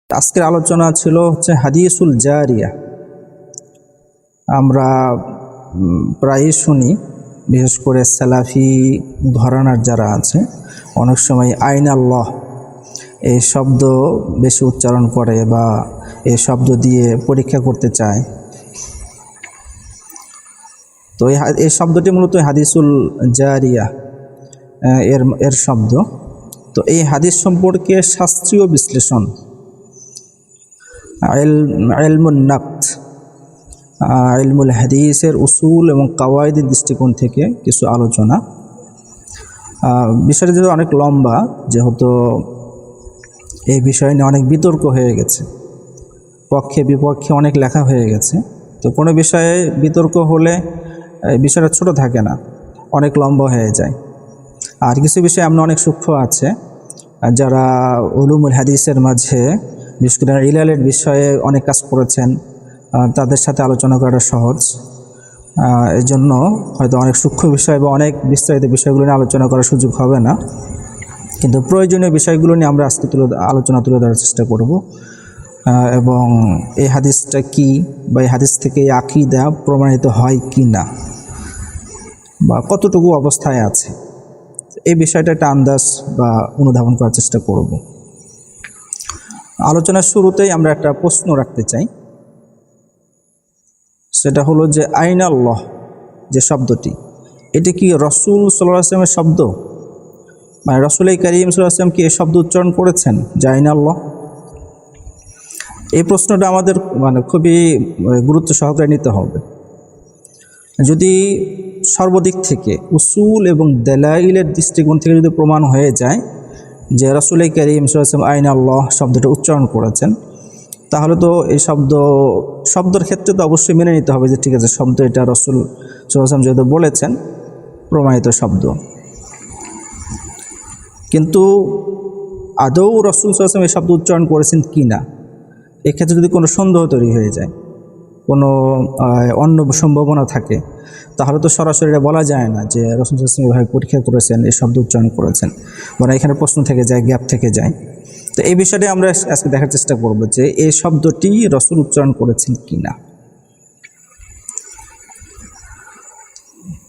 আজকের আলোচনা ছিল হচ্ছে হাদিসুল জারিয়া। আমরা প্রায়ই শুনি, বিশেষ করে সালাফি ঘরানার যারা আছে, অনেক সময় আইন আল্লাহ এই শব্দ বেশি উচ্চারণ করে বা এই শব্দ দিয়ে পরীক্ষা করতে চায়। তো এই শব্দটি মূলত হাদিসুল জারিয়া এর শব্দ। তো এই হাদিস সম্পর্কে শাস্ত্রীয় বিশ্লেষণ, ইলমুন নাকদ, ইলমুল হাদিসের উসুল এবং কাওয়াইদের দৃষ্টিকোণ থেকে কিছু আলোচনা। বিষয়টা যেহেতু অনেক লম্বা, যেহেতু এই বিষয় নিয়ে অনেক বিতর্ক হয়ে গেছে, পক্ষে বিপক্ষে অনেক লেখা হয়ে গেছে। তো কোনো বিষয়ে বিতর্ক হলে বিষয়টা ছোট থাকে না, অনেক লম্বা হয়ে যায়। আর কিছু বিষয় এমন অনেক সূক্ষ্ম আছে যারা উলুমুল হাদিসের মাঝে, বিশেষ করে ইলালের বিষয়ে অনেক কাজ করেছেন, তাদের সাথে আলোচনা করাটা সহজ। এই জন্য হয়তো অনেক সূক্ষ্ম বিষয় বা অনেক বিস্তারিত বিষয়গুলো নিয়ে আলোচনা করার সুযোগ হবে না, কিন্তু প্রয়োজনীয় বিষয়গুলো নিয়ে আমরা আজকে আলোচনা তুলে ধরার চেষ্টা করব। এবং এই হাদিসটা কি, বা এই হাদিস থেকে এই আকীদা প্রমাণিত হয় কি না, বা কতটুকু অবস্থায় আছে, এই বিষয়টা একটা আন্দাজ বা অনুধাবন করার চেষ্টা করব। আলোচনার শুরুতেই আমরা একটা প্রশ্ন রাখতে চাই, সেটা হলো যে আইন আল্লাহ যে শব্দটি, এটি কি রসুল সাল্লাল্লাহু আলাইহি ওয়াসাল্লামের শব্দ? মানে রসুল করিম সাল্লাল্লাহু আলাইহি ওয়াসাল্লাম কি এই শব্দ উচ্চারণ করেছেন যে আইন আল্লাহ? এই প্রশ্নটা আমাদের খুবই গুরুত্ব সহকারে নিতে হবে। যদি সর্বদিক থেকে উসুল এবং দালাইলের দৃষ্টিকোণ থেকে যদি প্রমাণ হয়ে যায় যে রসুল করিম সাল্লাল্লাহু আলাইহি ওয়াসাল্লাম আইন আল্লাহ শব্দটা উচ্চারণ করেছেন, তাহলে তো এই শব্দের ক্ষেত্রে তো অবশ্যই মেনে নিতে হবে যে ঠিক আছে, শব্দ এটা রসুল সাল্লাল্লাহু আলাইহি ওয়াসাল্লাম যেহেতু বলেছেন, প্রমাণিত শব্দ। কিন্তু আদৌ রসুল সাল্লাল্লাহু আলাইহি ওয়াসাল্লাম এই শব্দ উচ্চারণ করেছেন কি না, এক্ষেত্রে যদি কোনো সন্দেহ তৈরি হয়ে যায়, কোনো অন্য সম্ভাবনা থাকে, তাহলে তো সরাসরি বলা যায় না যে রসুল সাল্লাল্লাহু আলাইহি ওয়াসাল্লাম এভাবে পরীক্ষা করেছেন, এই শব্দ উচ্চারণ করেছেন, মানে এখানে প্রশ্ন থেকে যায়, গ্যাপ থেকে যায়। তো এই বিষয়টি আমরা আজকে দেখার চেষ্টা করব যে এই শব্দটি রসুল উচ্চারণ করেছেন কি না।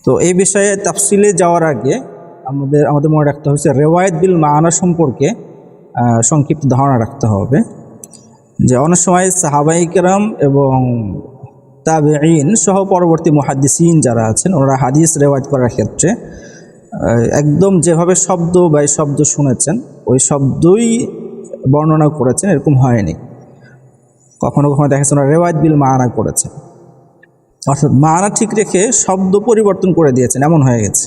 তো এই বিষয়ে তাফসিলে যাওয়ার আগে আমাদের মনে রাখতে হচ্ছে রেওয়ায়েত বিল মানা সম্পর্কে সংক্ষিপ্ত ধারণা রাখতে হবে। যে অনেক সময় সাহাবায়ে কেরাম এবং তাবেঈন সহ পরবর্তী মুহাদ্দিসিন যারা আছেন, ওনারা হাদিস রেওয়ায়েত করার ক্ষেত্রে একদম যেভাবে শব্দ বা শব্দ শুনেছেন ওই শব্দই বর্ণনা করেছেন, এরকম হয়নি। কখনো কখনো দেখা যাচ্ছে ওনারা রেওয়ায়েত বিল মানা করেছেন, অর্থাৎ মানা ঠিক রেখে শব্দ পরিবর্তন করে দিয়েছেন, এমন হয়ে গেছে।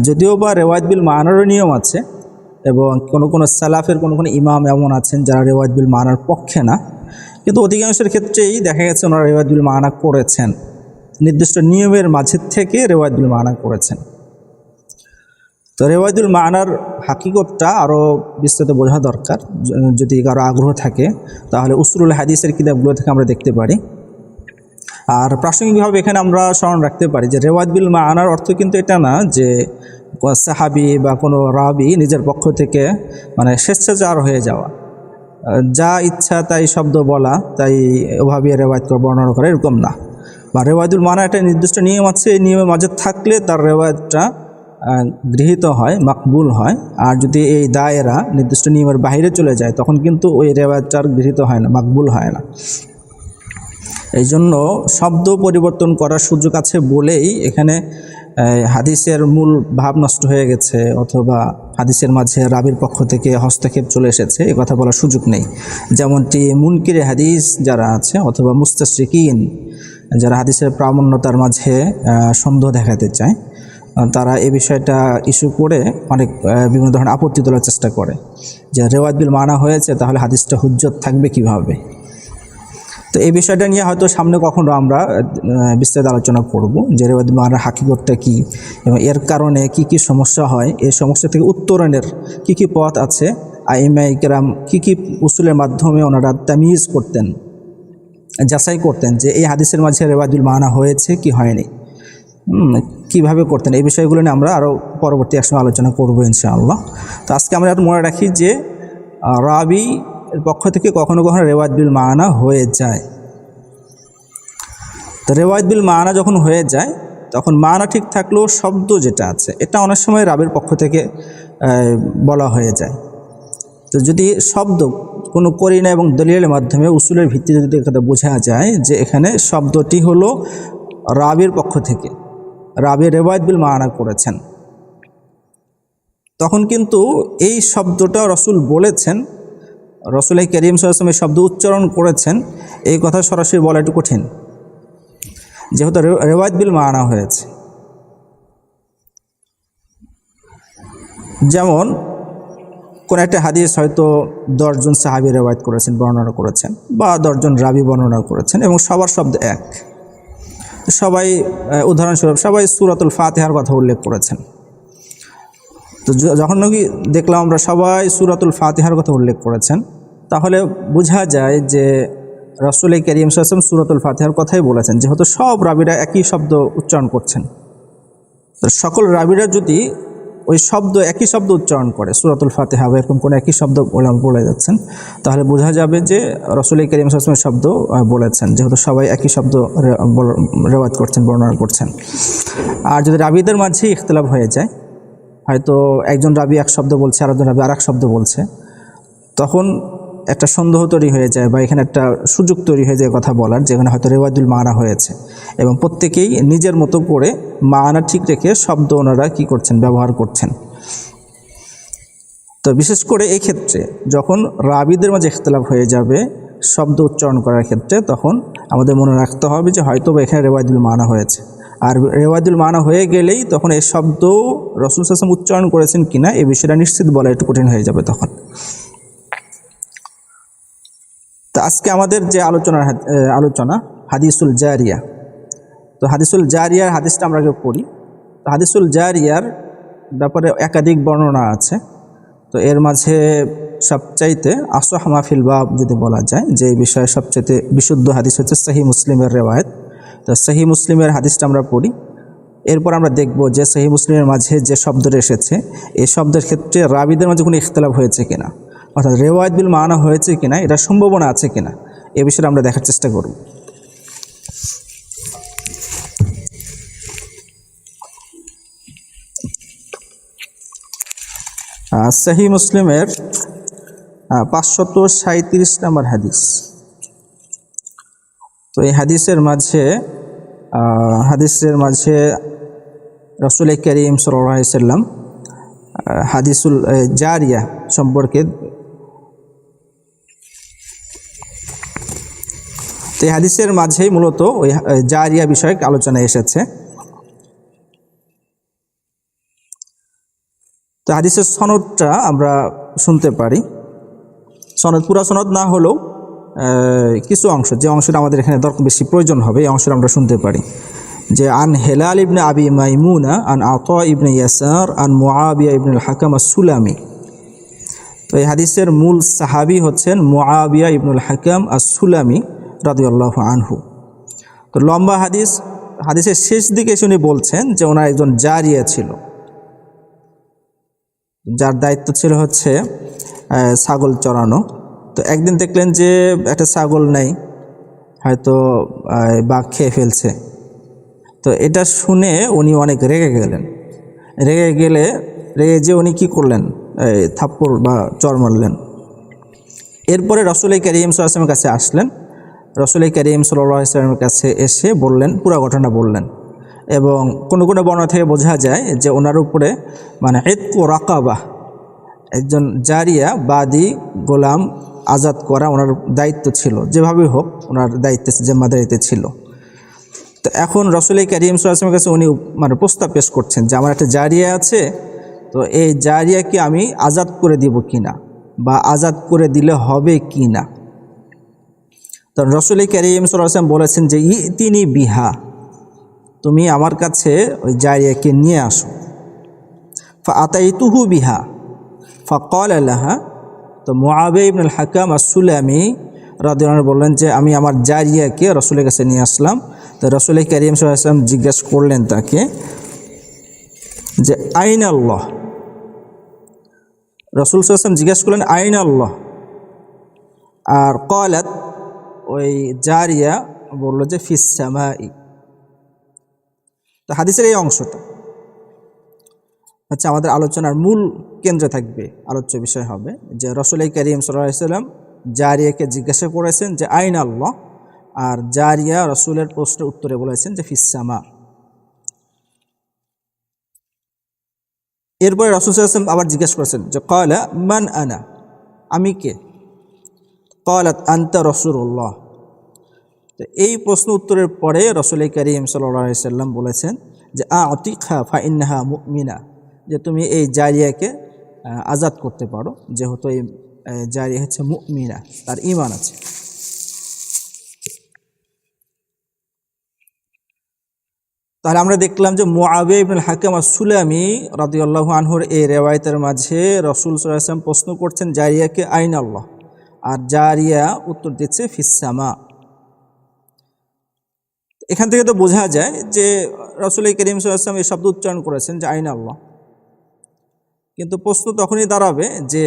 যদিও বা রেওয়ায়েত বিল মানারও নিয়ম আছে, এবং কোনো সালাফের কোনো ইমাম এমন আছেন যারা রেওয়ায়েত বিল মানার পক্ষে না, কিন্তু অধিকাংশের ক্ষেত্রেই দেখা গেছে ওনারা রেওয়ায়েত বিল মানা করেছেন, নির্দিষ্ট নিয়মের মাঝে থেকে রেওয়ায়েত বিল মানা করেছেন। তো রেওয়ায়েত বিল মানার হাকিকতটা আরও বিস্তারিত বোঝা দরকার। যদি কারো আগ্রহ থাকে তাহলে উসুলুল হাদিসের কিতাবগুলো থেকে আমরা দেখতে পারি। আর প্রাসঙ্গিকভাবে এখানে আমরা স্মরণ রাখতে পারি যে রেওয়ায়েত বিল মানার অর্থ কিন্তু এটা না যে সাহাবি বা কোনো রাবি নিজের পক্ষ থেকে স্বেচ্ছাচার হয়ে যাওয়া, যা ইচ্ছা তাই শব্দ বলা, তাই ওভাবে রেওয়ায়েত করে বর্ণনা করা, এরকম না। বা রেওয়ায়েতুল মানা একটা নির্দিষ্ট নিয়ম আছে, এই নিয়মের মাঝে থাকলে তার রেওয়ায়েতটা গৃহীত হয়, মাকবুল হয়। আর যদি এই দায়েরা নির্দিষ্ট নিয়মের বাইরে চলে যায়, তখন কিন্তু ওই রেওয়ায়েতটার গৃহীত হয় না, মাকবুল হয় না। এই জন্য শব্দ পরিবর্তন করার সুযোগ আছে বলেই এখানে হাদিসের মূল ভাব নষ্ট হয়ে গেছে, অথবা হাদিসের মাঝে রাবির পক্ষ থেকে হস্তক্ষেপ চলে এসেছে, এ কথা বলার সুযোগ নেই। যেমনটি মুনকিরে হাদিস যারা আছে, অথবা মুস্তাশরিকিন যারা হাদিসের প্রামাণ্যতার মাঝে সন্দেহ দেখাতে চায়, তারা এই বিষয়টা ইস্যু করে অনেক বিভিন্ন ধরনের আপত্তি তোলার চেষ্টা করে যে রেওয়ায়েত বিল মানা হয়েছে, তাহলে হাদিসটা হুজ্জত থাকবে কিভাবে। তো এই বিষয়টা নিয়ে হয়তো সামনে কখনো আমরা বিস্তারিত আলোচনা করব যে রেওয়ায়েত বিল মানার হাকিকতটা কী, এবং এর কারণে কি কি সমস্যা হয়, এই সমস্যা থেকে উত্তরণের কি কি পথ আছে, আইমায়ে কেরাম কি কি উসুলের মাধ্যমে ওনারা তামিজ করতেন, যাচাই করতেন যে এই হাদিসের মাঝে রেওয়ায়েত বিল মানা হয়েছে কি হয়নি, কীভাবে করতেন। এই বিষয়গুলো নিয়ে আমরা আরও পরবর্তী একসময় আলোচনা করব ইনশাআল্লাহ। তো আজকে আমরা মনে রাখি যে রাবি এর পক্ষ থেকে কখনো কখনো রেওয়ায়াত বিল মানা হয়ে যায়। তো রেওয়ায়াত বিল মানা যখন হয়ে যায় তখন মানা ঠিক থাকলেও শব্দ যেটা আছে এটা অনেক সময় রাবির পক্ষ থেকে বলা হয়ে যায়। তো যদি শব্দ কোনো করিনা এবং দলিলের মাধ্যমে উসুলের ভিত্তিতে যদি এটা বোঝা যায় যে এখানে শব্দটি হলো রাবির পক্ষ থেকে, রাবি রেওয়ায়াত বিল মানা করেছেন, তখন কিন্তু এই শব্দটা রসুল বলেছেন, রসুল করিম সাল্লাল্লাহু আলাইহি ওয়াসাল্লাম এই শব্দ উচ্চারণ করেছেন, এই কথা সরাসরি বলা একটু কঠিন, যেহেতু রেওয়ায়াত বিল মানা হয়েছে। যেমন কোন একটা হাদিস হয়তো 10 জন সাহাবী রেওয়ায়াত করেছেন, বর্ণনা করেছেন, বা 10 জন রাবি বর্ণনা করেছেন এবং সবার শব্দ এক, সবাই উদাহরণস্বরূপ সবাই সূরাতুল ফাতিহার কথা উল্লেখ করেছেন। তো যখন নাকি দেখলাম আমরা সবাই সূরাতুল ফাতিহার কথা উল্লেখ করেছেন, তাহলে বোঝা যায় যে রাসূল করিম সাল্লাল্লাহু আলাইহি ওয়াসাল্লাম সূরাতুল ফাতিহার কথাই বলেছেন, যেহেতু সব রাবিরা একই শব্দ উচ্চারণ করছেন। তো সকল রাবিরা যদি ওই শব্দ একই শব্দ উচ্চারণ করে, সূরাতুল ফাতিহা বা এরকম কোনো একই শব্দ বলে যাচ্ছেন, তাহলে বোঝা যাবে যে রাসূল করিম সাল্লাল্লাহু আলাইহি ওয়াসাল্লাম শব্দ বলেছেন, যেহেতু সবাই একই শব্দ রেওয়ায়াত করছেন, বর্ণনা করছেন। আর যদি রাবিদের মাঝে ইখতিলাফ হয়ে যায়, হয়তো একজন রাবি এক শব্দ বলছে, আরেকজন রাবি আরেক শব্দ বলছে, তখন একটা সন্দেহ তৈরি হয়ে যায় বা এখানে একটা সুযোগ তৈরি হয়ে যায় কথা বলার, যেখানে হয়তো রেওয়ায়াত বিল মানা হয়েছে এবং প্রত্যেকেই নিজের মতো করে মানা ঠিক রেখে শব্দ ওনারা কী করছেন, ব্যবহার করছেন। তো বিশেষ করে এই ক্ষেত্রে যখন রাবিদের মাঝে ইখতিলাফ হয়ে যাবে শব্দ উচ্চারণ করার ক্ষেত্রে, তখন আমাদের মনে রাখতে হবে যে হয়তো এখানে রেওয়ায়াত বিল মানা হয়েছে। আর রেওয়ায়াত বিল মানা হয়ে গেলেই তখন এই শব্দ রাসূল সাল্লাল্লাহু আলাইহি ওয়াসাল্লাম উচ্চারণ করেছেন কিনা এই বিষয়টা নিশ্চিত বলা একটু কঠিন হয়ে যাবে তখন। তো আজকে আমাদের যে আলোচনা হাদিসুল জারিয়া। তো হাদিসুল জারিয়ার হাদিসটা আমরা কেউ পড়ি। তো হাদিসুল জারিয়ার ব্যাপারে একাধিক বর্ণনা আছে। তো এর মাঝে সবচাইতে আসহ মাহফিল বাব যদি বলা যায় যে এই বিষয়ে সবচাইতে বিশুদ্ধ হাদিস হচ্ছে সহিহ মুসলিমের রেওয়ায়েত। তো সহিহ মুসলিমের হাদিসটা আমরা পড়ি, এরপর আমরা দেখব যে সহিহ মুসলিমের মাঝে যে শব্দটা এসেছে এই শব্দের ক্ষেত্রে রাবিদের মাঝে কোনো ইখতিলাফ হয়েছে কিনা, অর্থাৎ রেওয়ায়াত বিল মানা হয়েছে কিনা, এটা সম্ভাবনা আছে কিনা, এ বিষয়ে আমরা দেখার চেষ্টা করব। সহিহ মুসলিমের 537 নম্বর হাদিস। তো এই হাদিসের মাঝে রাসূল করিম সাল্লাল্লাহু আলাইহি ওয়াসাল্লাম হাদিসুল জারিয়া সম্পর্কে, তো এই হাদিসের মাঝেই মূলত ওই জারিয়া বিষয়ক আলোচনা এসেছে। তো হাদিসের সনদটা আমরা শুনতে পারি, পুরা সনদ না হলেও কিছু অংশ, যে অংশটা আমাদের এখানে বেশি প্রয়োজন হবে এই অংশটা আমরা শুনতে পারি। যে আন হেলাল ইবনে আবি মাইমুনা আন আতা ইবনে ইয়াসার আন মুআবিয়া ইবনুল হাকাম আস-সুলামি। তো এই হাদিসের মূল সাহাবী হচ্ছেন মুআবিয়া ইবনুল হাকাম আস-সুলামি রাদিয়াল্লাহু আনহু। তো লম্বা হাদিসের শেষ দিকে উনি বলছেন যে ওনার একজন জারিয়া ছিল, যার দায়িত্ব ছিল হচ্ছে ছাগল চরানো। তো একদিন দেখলেন যে একটা ছাগল নেই, হয়তো বাঘ খেয়ে ফেলছে। তো এটা শুনে উনি অনেক রেগে গেলেন। রেগে যে উনি কী করলেন, থাপ্পড় বা চর মারলেন। এরপরে রাসূল করিম সাল্লাল্লাহু আলাইহি ওয়াসাল্লামের কাছে আসলেন। রাসূল করিম সাল্লাল্লাহু আলাইহি ওয়াসাল্লামের কাছে এসে বললেন, পুরো ঘটনা বললেন। এবং কোনো কোনো বর্ণনা থেকে বোঝা যায় যে ওনার উপরে মানে ইতকু রাকাবা, একজন জারিয়া বাদী গোলাম আজাদ করা ওনার দায়িত্ব ছিল, যেভাবেই হোক ওনার দায়িত্বে জিম্মাদারিতে ছিল। তো এখন রাসূল করিম সাল্লাল্লাহু আলাইহি ওয়াসাল্লামের কাছে উনি মানে প্রস্তাব পেশ করছেন যে আমার একটা জারিয়া আছে, তো এই জারিয়াকে আমি আজাদ করে দিব কিনা বা আজাদ করে দিলে হবে কি না। তো রাসূল করিম সাল্লাল্লাহু আলাইহি ওয়াসাল্লাম বলেছেন যে ইতিনি বিহা, তুমি আমার কাছে ওই জারিয়াকে নিয়ে আসো। ফাআতাইতুহু বিহা ফাকালা লাহা। তো মুআবিয়া ইবনুল হাকাম আস-সুলামি রাদিয়াল্লাহু আনহু বললেন যে আমি আমার জারিয়াকে রাসূলের কাছে নিয়ে আসলাম। তো রাসূল করিম সাল্লাল্লাহু আলাইহি ওয়াসাল্লাম জিজ্ঞেস করলেন তাকে যে আইনা আল্লাহ, রাসূল সাল্লাল্লাহু আলাইহি ওয়াসাল্লাম জিজ্ঞেস করলেন আইনা আল্লাহ, আর ক্বালাত ওই জারিয়া বলল যে ফিস সামাই। তো হাদিসের এই অংশটা হচ্ছে আমাদের আলোচনার মূল কেন্দ্রে থাকবে, আলোচ্য বিষয় হবে যে রাসূল করিম সাল্লাল্লাহু আলাইহি ওয়াসাল্লাম জারিয়াকে জিজ্ঞাসা করেছেন যে আইনা আল্লাহ, আর জারিয়া রাসূলের প্রশ্নের উত্তরে বলেছেন যে ফিস সামা। এরপরে রাসূল সাল্লাল্লাহু আলাইহি ওয়াসাল্লাম আবার জিজ্ঞাসা করেছেন যে ক্বালা মান আনা, আমি কে? ক্বালাত আনতা রাসূলুল্লাহ। তো এই প্রশ্ন উত্তরের পরে রাসূল করিম সাল্লাল্লাহু আলাইহি ওয়াসাল্লাম বলেছেন যে আতিকহা ফাইন্নাহা মুমিনা, যে তুমি এই জারিয়াকে আজাদ করতে পারো, যেহেতু এই জারিয়া হচ্ছে মুমিনা, তার ঈমান আছে। তাহলে আমরা দেখলাম যে মুআবিয়া ইবনুল হাকিম আস-সুলামি রাদিয়াল্লাহু আনহুর এই রিওয়ায়াতের মাঝে রাসূল সাল্লাল্লাহু আলাইহি ওয়াসাল্লাম প্রশ্ন করছেন জারিয়াকে আইনা আল্লাহ, আর জারিয়া উত্তর দিচ্ছে ফিস সামা। এখান থেকে তো বোঝা যায় যে রাসূল করিম সাল্লাল্লাহু আলাইহি ওয়াসাল্লাম এই শব্দ উচ্চারণ করেছেন যে আইনা আল্লাহ, কিন্তু প্রশ্ন তখনই দাঁড়াবে যে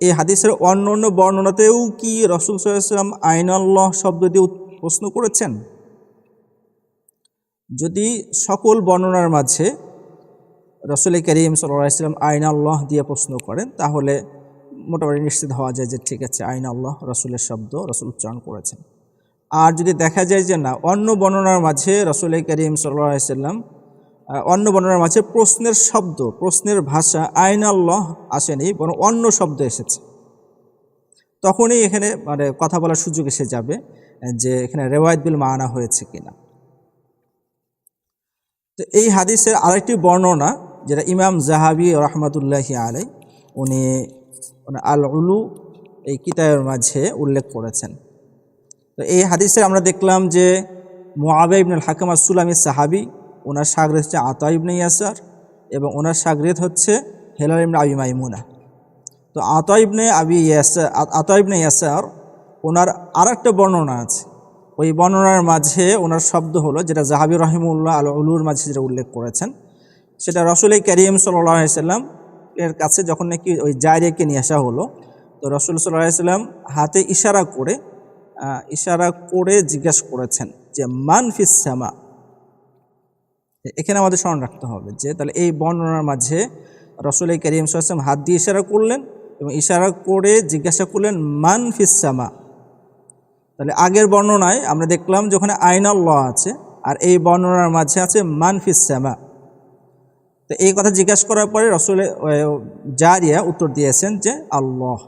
এই হাদিসের অন্য অন্য বর্ণনাতেও কি রাসূল সাল্লাল্লাহু আলাইহি ওয়াসাল্লাম আইনা আল্লাহ শব্দ দিয়ে প্রশ্ন করেছেন? যদি সকল বর্ণনার মাঝে রাসূল করিম সাল্লাল্লাহু আলাইহি ওয়াসাল্লাম আইনা আল্লাহ দিয়ে প্রশ্ন করেন, তাহলে মোটামুটি নিশ্চিত হওয়া যায় যে ঠিক আছে, আইনা আল্লাহ রাসূলের শব্দ, রাসূল উচ্চারণ করেছেন। আর যদি দেখা যায় যে না, অন্য বর্ণনার মাঝে রাসূল করিম সাল্লাল্লাহু আলাইহি ওয়াসাল্লাম অন্য বর্ণনার মাঝে প্রশ্নের শব্দ, প্রশ্নের ভাষা আইনা আল্লাহ আসেনি, বরং অন্য শব্দ এসেছে, তখনই এখানে মানে কথা বলার সুযোগ এসে যাবে যে এখানে রিওয়ায়াত বিল মানা হয়েছে কিনা। তো এই হাদিসের আরেকটি বর্ণনা যেটা ইমাম যাহাবী রাহমাতুল্লাহি আলাইহি উনি আল উলু এই কিতাবের মাঝে উল্লেখ করেছেন। তো এই হাদিসে আমরা দেখলাম যে মুআবিয়া ইবনুল হাকিম আস-সুলামি সাহাবী, ওনার শাগরেদ হচ্ছে আতা ইবনে ইয়াসার এবং ওনার শাগরেদ হচ্ছে হেলাল ইবনে আবি মাইমুনা। তো আতা ইবনে ইয়াসার ওনার আরেকটা বর্ণনা আছে, ওই বর্ণনার মাঝে ওনার শব্দ হলো যেটা যাহাবী রাহিমাহুল্লাহ আল উলুর মাঝে যেটা উল্লেখ করেছেন, সেটা রাসূল করিম সাল্লাল্লাহু আলাইহি ওয়াসাল্লাম এর কাছে যখন নাকি ওই জারিয়াকে নিয়ে আসা হলো, তো রাসূল সাল্লাল্লাহু আলাইহি ওয়াসাল্লাম হাতে ইশারা করে জিজ্ঞাসা করেছেন যে মান ফিস সামা। এখানে আমাদের স্মরণ রাখতে হবে যে তাহলে এই বর্ণনার মাঝে রাসূল করিম সাল্লাল্লাহু আলাইহি ওয়াসাল্লাম হাত দিয়ে ইশারা করলেন এবং ইশারা করে জিজ্ঞাসা করলেন মান ফিস সামা। তাহলে আগের বর্ণনায় আমরা দেখলাম যে ওখানে আইনা আল্লাহ আছে, আর এই বর্ণনার মাঝে আছে মান ফিস সামা। তো এই কথা জিজ্ঞাসা করার পরে রাসূল জারিয়া উত্তর দিয়েছেন যে আল্লাহ।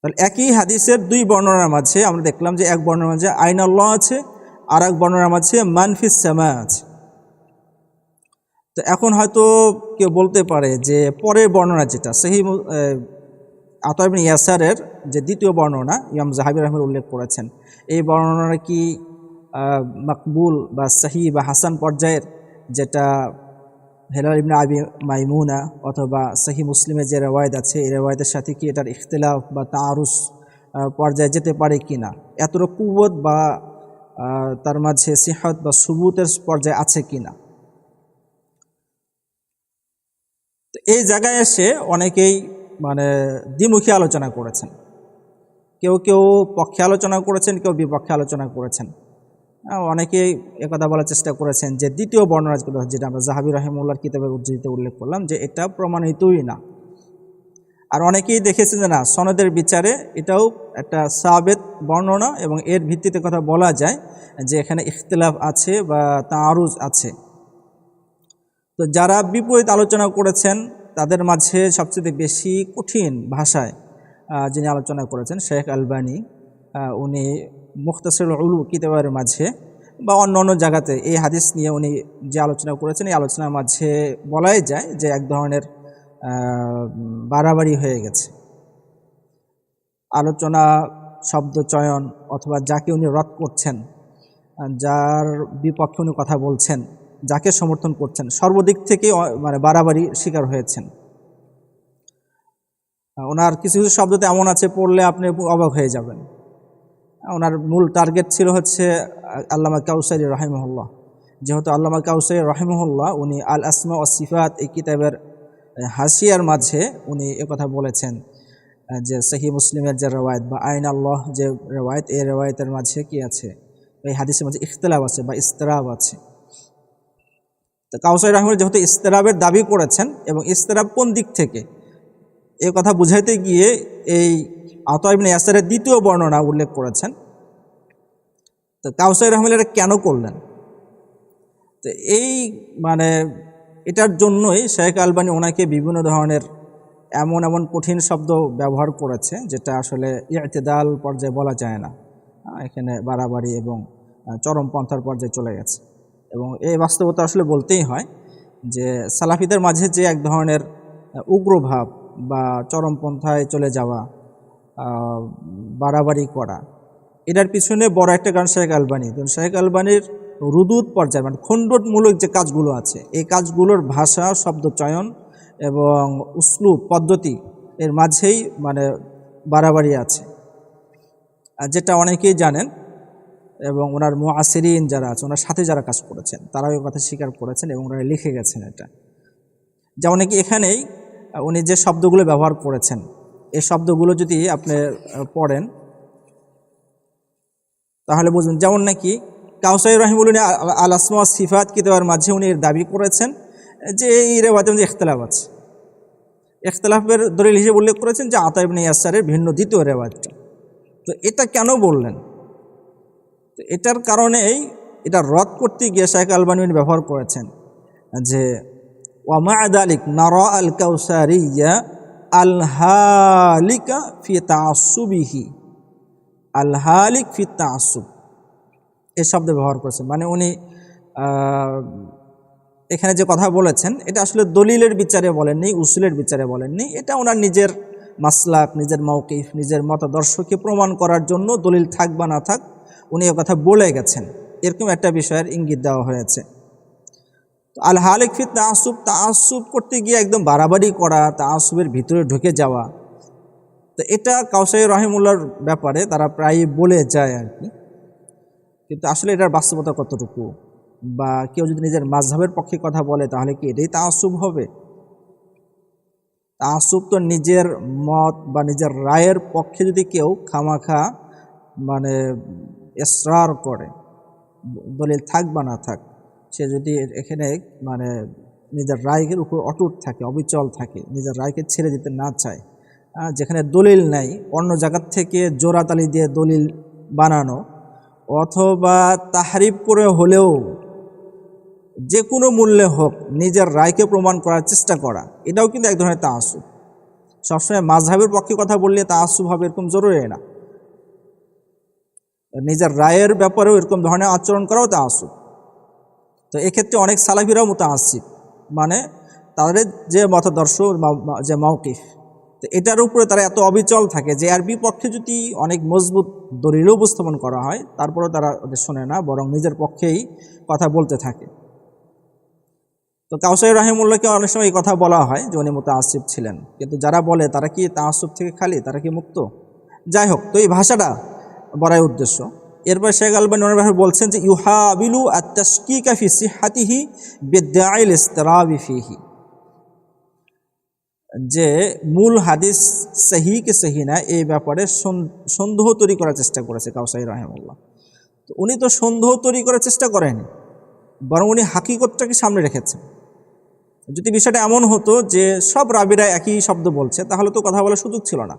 তাহলে একই হাদিসের দুই বর্ণনার মাঝে আমরা দেখলাম যে এক বর্ণনার মাঝে আইনা আল্লাহ আছে, আর এক বর্ণনার মাঝে মান ফিস সামা আছে। তো এখন হয়তো কেউ বলতে পারে যে পরের বর্ণনা যেটা সহিহ আতা ইবনে ইয়াসারের যে দ্বিতীয় বর্ণনা ইমাম যাহাবী রাহিমাহুল্লাহ উল্লেখ করেছেন, এই বর্ণনা কি মাকবুল বা সহিহ বা হাসান পর্যায়ের, যেটা হেলাল ইবনে আবি মাইমুনা অথবা সহিহ মুসলিমের যে রিওয়ায়াত আছে এই রিওয়ায়াতের সাথে কি এটার ইখতিলাফ বা তাআরুজ পর্যায়ে যেতে পারে কিনা, এতটা কুওয়াত বা তার মাঝে সিহত বা সুবুতের পর্যায়ে আছে কিনা। তো এই জায়গায় এসে অনেকেই মানে দ্বিমুখী আলোচনা করেছেন, কেউ কেউ পক্ষে আলোচনা করেছেন, কেউ বিপক্ষে আলোচনা করেছেন। অনেকেই একথা বলার চেষ্টা করেছেন যে দ্বিতীয় বর্ণনা যেটা আমরা যাহাবী রাহিমাহুল্লাহর কিতাবের উদ্ধৃতিতে উল্লেখ করলাম যে এটা প্রমাণিতই না। আর অনেকেই দেখেছেন যে না, সনদের বিচারে এটাও একটা সাবেত বর্ণনা এবং এর ভিত্তিতে কথা বলা যায় যে এখানে ইখতিলাফ আছে বা তাআরুজ আছে। তো যারা বিপরীত আলোচনা করেছেন তাদের মাঝে সবচেয়ে বেশি কঠিন ভাষায় যিনি আলোচনা করেছেন শেখ আলবানী, উনি মুখতাসিরুল উলু কিতাবের মাঝে বা অন্য অন্য জায়গাতে এই হাদিস নিয়ে উনি যে আলোচনা করেছেন, এই আলোচনার মাঝে বলাই যায় যে এক ধরনের বাড়াবাড়ি হয়ে গেছে। আলোচনা, শব্দ চয়ন অথবা যাকে উনি রদ করছেন, যার বিপক্ষে উনি কথা বলছেন, যাকে সমর্থন করছেন, সর্বদিক থেকে মানে বাড়াবাড়ি শিকার হয়েছেন। ওনার কিছু কিছু শব্দতে এমন আছে পড়লে আপনি অবাক হয়ে যাবেন। ওনার মূল টার্গেট ছিল হচ্ছে আল্লামা কাউসারি রাহিমাহুল্লাহ। যেহেতু আল্লামা কাউসারি রাহিমাহুল্লাহ উনি আল আসমা ওয়াস সিফাত এই কিতাবের হাসিয়ার মাঝে উনি একথা বলেছেন যে সহিহ মুসলিমের যে রওয়ায়াত বা আইন আল্লাহ যে রওয়ায়াত, এই রওয়ায়াতের মাঝে কি আছে, এই হাদিসের মাঝে ইখতিলাফ আছে বা ইস্তিরাব আছে। তো কাউসারী রাহিমাহুল্লাহ যেহেতু ইস্তিরাবের দাবি করেছেন এবং ইস্তিরাব কোন দিক থেকে এই কথা বুঝাইতে গিয়ে এই আতা ইবনে ইয়াসারের দ্বিতীয় বর্ণনা উল্লেখ করেছেন। তো কাউসারী রাহিমাহুল্লাহ এটা কেন করলেন? তো এই এটার জন্যই শেখ আলবানী ওনাকে বিভিন্ন ধরনের এমন এমন কঠিন শব্দ ব্যবহার করেছে যেটা আসলে ইতিদাল পর্যায়ে বলা যায় না, এখানে বাড়াবাড়ি এবং চরমপন্থার পর্যায়ে চলে গেছে। এবং এই বাস্তবতা আসলে বলতেই হয় যে সালাফিদের মাঝে যে এক ধরনের উগ্রভাব বা চরমপন্থায় চলে যাওয়া, বাড়াবাড়ি করা, এটার পিছনে বড় একটা কারণ শেখ আলবানী। শেখ আলবানীর রুদুদ পর্যায়ে খণ্ডমূলক যে কাজগুলো আছে, এই কাজগুলোর ভাষা, শব্দচয়ন এবং উসলুব পদ্ধতি এর মাঝেই বাড়াবাড়ি আছে, যেটা অনেকেই জানেন। এবং ওনার মুআসিরিন যারা আছে, ওনার সাথে যারা কাজ করেছেন, তারাও এই কথা স্বীকার করেছেন এবং ওনারা লিখে গেছেন এটা। যেমন নাকি এখানেই উনি যে শব্দগুলো ব্যবহার করেছেন, এই শব্দগুলো যদি আপনি পড়েন তাহলে বুঝবেন। যেমন নাকি কাউসারী রাহিমাহুল্লাহ আল আসমা ওয়াস সিফাত কিতাবের মাঝে উনি এর দাবি করেছেন যে এই রিওয়ায়াতের মধ্যে ইখতিলাফ আছে। ইখতিলাফের দলিল হিসেবে উল্লেখ করেছেন যে আতা ইবনে ইয়াসারের ভিন্ন দ্বিতীয় রিওয়ায়াতটা। তো এটা কেন বললেন? তো এটার কারণেই এটা রদ করতে গিয়ে শেখ আলবানী ব্যবহার করেছেন যে ওয়া মা যালিক নারা আল কাউসারিয়া আল হালিকা ফি তাআসসুবিহি, আল হালিক ফি তাআসসুব, এই শব্দ ব্যবহার করেছেন। উনি এখানে যে কথা বলেছেন এটা আসলে দলিলের বিচারে বলেননি, উসুলের বিচারে বলেননি। এটা ওনার নিজের মাসলাক, নিজের মাওকিফ, নিজের মতাদর্শকে প্রমাণ করার জন্য দলিল থাক বা না থাক উনি এ কথা বলে গেছেন, এরকম একটা বিষয়ের ইঙ্গিত দেওয়া হয়েছে। তো আল হালিক ফি তাআসসুব, তাআসসুব করতে গিয়ে একদম বাড়াবাড়ি করা, তাআসসুবের ভিতরে ঢুকে যাওয়া, তো এটা কাউসারী রাহিমাহুল্লাহর ব্যাপারে তারা প্রায়ই বলে যায় আর কি। কিন্তু আসলে এটার বাস্তবতা কতটুকু, বা কেউ যদি নিজের মাযহাবের পক্ষে কথা বলে তাহলে কি এটাই তাআসসুব হবে? তাআসসুব তো নিজের মত বা নিজের রায়ের পক্ষে যদি কেউ খামাখা ইসরার করে, দলিল থাক বা না থাক, সে যদি এখানে নিজের রায়ের উপর অটুট থাকে, অবিচল থাকে, নিজের রায়কে ছেড়ে দিতে না চায়, যেখানে দলিল নাই, অন্য জায়গার থেকে জোড়াতালি দিয়ে দলিল বানানো অথবা তাহরিফ করে হলেও যে কোনো মূল্যে হোক নিজের রায়কে প্রমাণ করার চেষ্টা করা, এটাও কিন্তু এক ধরনের তাআসসুব। সবসময় মাযহাবের পক্ষে কথা বললে তাআসসুব হবে এরকম জরুরি না, নিজের রায়ের ব্যাপারেও এরকম ধরনের আচরণ করাও তাআসসুব। তো এক্ষেত্রে অনেক সালাফিরাও মুতাআসসিব, তাদের যে মতাদর্শ, যে মাওকিফ, তো এটার উপরে তারা এত অবিচল থাকে যে এর বিপক্ষে যদি অনেক মজবুত দলিলও উপস্থাপন করা হয় তারপরেও তারা ওদের শোনে না, বরং নিজের পক্ষেই কথা বলতে থাকে। তো কাউসারী রাহিমাহুল্লাহকে অনেক সময় এই কথা বলা হয় যে উনি মুতাআসসিব ছিলেন, কিন্তু যারা বলে তারা কি তাআসসুব থেকে খালি, তারা কি মুক্ত? যাই হোক, তো এই ভাষাটা বড়াই উদ্দেশ্য। এরপর শেখ আলবানী ওনার বলছেন যে ইউহাবিলু আত-তাশকিকা ফি সিহহাতিহি বিদ্দাইল ইসতিরাবি ফিহি, যে মূল হাদিস সহি কি সহি না এই ব্যাপারে সন্দেহ তৈরি করার চেষ্টা করেছে কাউসারী রাহিমাহুল্লাহ। তো উনি তো সন্দেহ তৈরি করার চেষ্টা করেনি, বরং উনি হাকিকতটাকে সামনে রেখেছেন। যদি বিষয়টা এমন হতো যে সব রাবিরা একই শব্দ বলছে তাহলে তো কথা বলার সুযোগ ছিল না।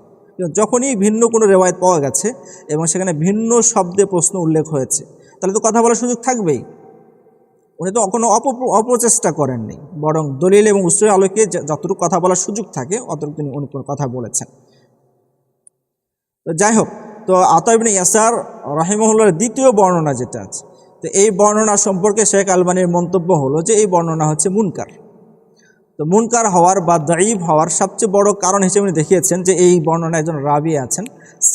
যখনই ভিন্ন কোনো রেওয়ায়েত পাওয়া গেছে এবং সেখানে ভিন্ন শব্দে প্রশ্ন উল্লেখ হয়েছে তাহলে তো কথা বলার সুযোগ থাকবেই। উনি তো কোনো অপচেষ্টা করেননি, বরং দলিল এবং উসুলের আলোকে যতটুকু কথা বলার সুযোগ থাকে অতটুকু তিনি উনি কথা বলেছেন। তো যাই হোক, তো আতা ইবনে ইয়াসার রাহিমাহুল্লাহর দ্বিতীয় বর্ণনা যেটা আছে, তো এই বর্ণনা সম্পর্কে শেখ আলবানীর মন্তব্য হলো যে এই বর্ণনা হচ্ছে মুনকার। তো মুনকার হওয়ার বা দাঈফ হওয়ার সবচেয়ে বড় কারণ হিসেবে উনি দেখিয়েছেন যে এই বর্ণনায় একজন রাবি আছেন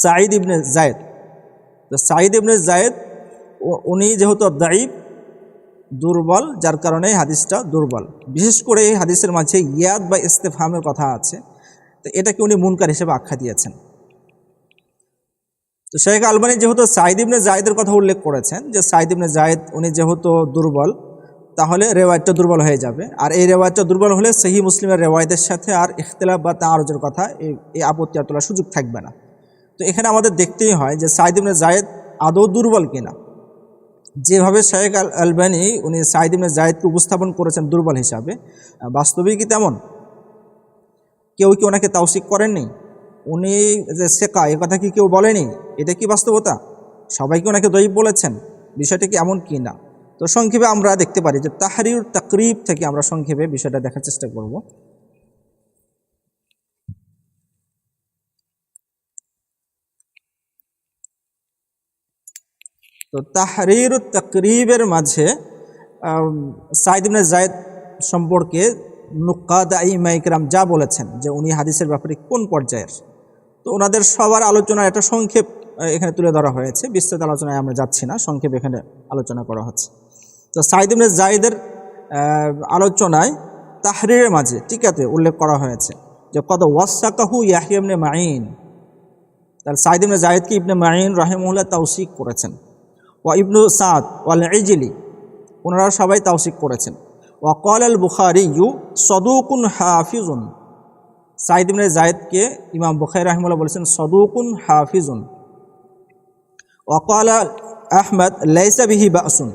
সাঈদ ইবনে যায়েদ। তো সাঈদ ইবনে যায়েদ উনি যেহেতু দাঈফ, দুর্বল, যার কারণে হাদিসটা দুর্বল। বিশেষ করে এই হাদিসের মাঝে ইয়াদ বা ইস্তেফহামের কথা আছে, তো এটাকে উনি মুনকার হিসেবে আখ্যা দিয়েছেন। তো শেখ আলবানী যেহেতু সাঈদ ইবনে যায়েদের কথা উল্লেখ করেছেন যে সাঈদ ইবনে যায়েদ উনি যেহেতু দুর্বল, তাহলে রেওয়ায়তটা দুর্বল হয়ে যাবে। আর এই রেওয়ায়তটা দুর্বল হলে সহিহ মুসলিমের রেওয়ায়তের সাথে আর ইখতিলাফ বা তাআরুজের কথা এই আপত্তি আর তোলার সুযোগ থাকবে না। তো এখানে আমাদের দেখতেই হয় যে সাঈদ ইবনে যায়েদ আদৌ দুর্বল কিনা। যেভাবে শাইখ আল আলবানী উনি সাঈদ ইবনে যায়েদকে উপস্থাপন করেছেন দুর্বল হিসাবে, বাস্তবিক কি তেমন? কেউ কি ওনাকে তাওসিক করেননি? উনি যে সেকা এ কথা কি কেউ বলেনি? এটা কি বাস্তবতা? সবাই কি ওনাকে দঈফ বলেছেন? বিষয়টা কি এমন কি না? তো সংক্ষেপে আমরা দেখতে পারি যে তাহরির তাকরিব থেকে আমরা সংক্ষেপে বিষয়টা দেখার চেষ্টা করব। তো তাহরির তাকরিবের মাঝে সাঈদ ইবনে যায়েদ সম্পর্কে নুকাদ আইম্মায়ে ইকরাম যা বলেছেন যে উনি হাদিসের ব্যাপারে কোন পর্যায়ের, তো ওনাদের সবার আলোচনার একটা সংক্ষেপ এখানে তুলে ধরা হয়েছে। বিস্তারিত আলোচনায় আমরা যাচ্ছি না, সংক্ষেপ এখানে আলোচনা করা হচ্ছে। তো সাঈদ ইবনে যায়েদের আলোচনায় তাহরিরের মাঝে টিকাতে উল্লেখ করা হয়েছে যে কদ ওয়াসাকাহু ইয়াহইয়া ইবনে মাঈন, তার সাঈদ ইবনে যায়েদকে ইবনে মাঈন রাহিমাহুল্লাহ তাওসিক করেছেন। ওয়া ইবনু সাদ ওয়াল ইজলি, ওনারা সবাই তাওসিক করেছেন। ওয়া ক্বাল আল বুখারী সদুকুন হাফিজুন, সাঈদ ইবনে যায়েদকে ইমাম বুখারী রাহিমাহুল্লাহ বলেছেন সদুকুন হাফিজুন। ওয়া ক্বাল আহমদ লাইসা বিহি বাসুন।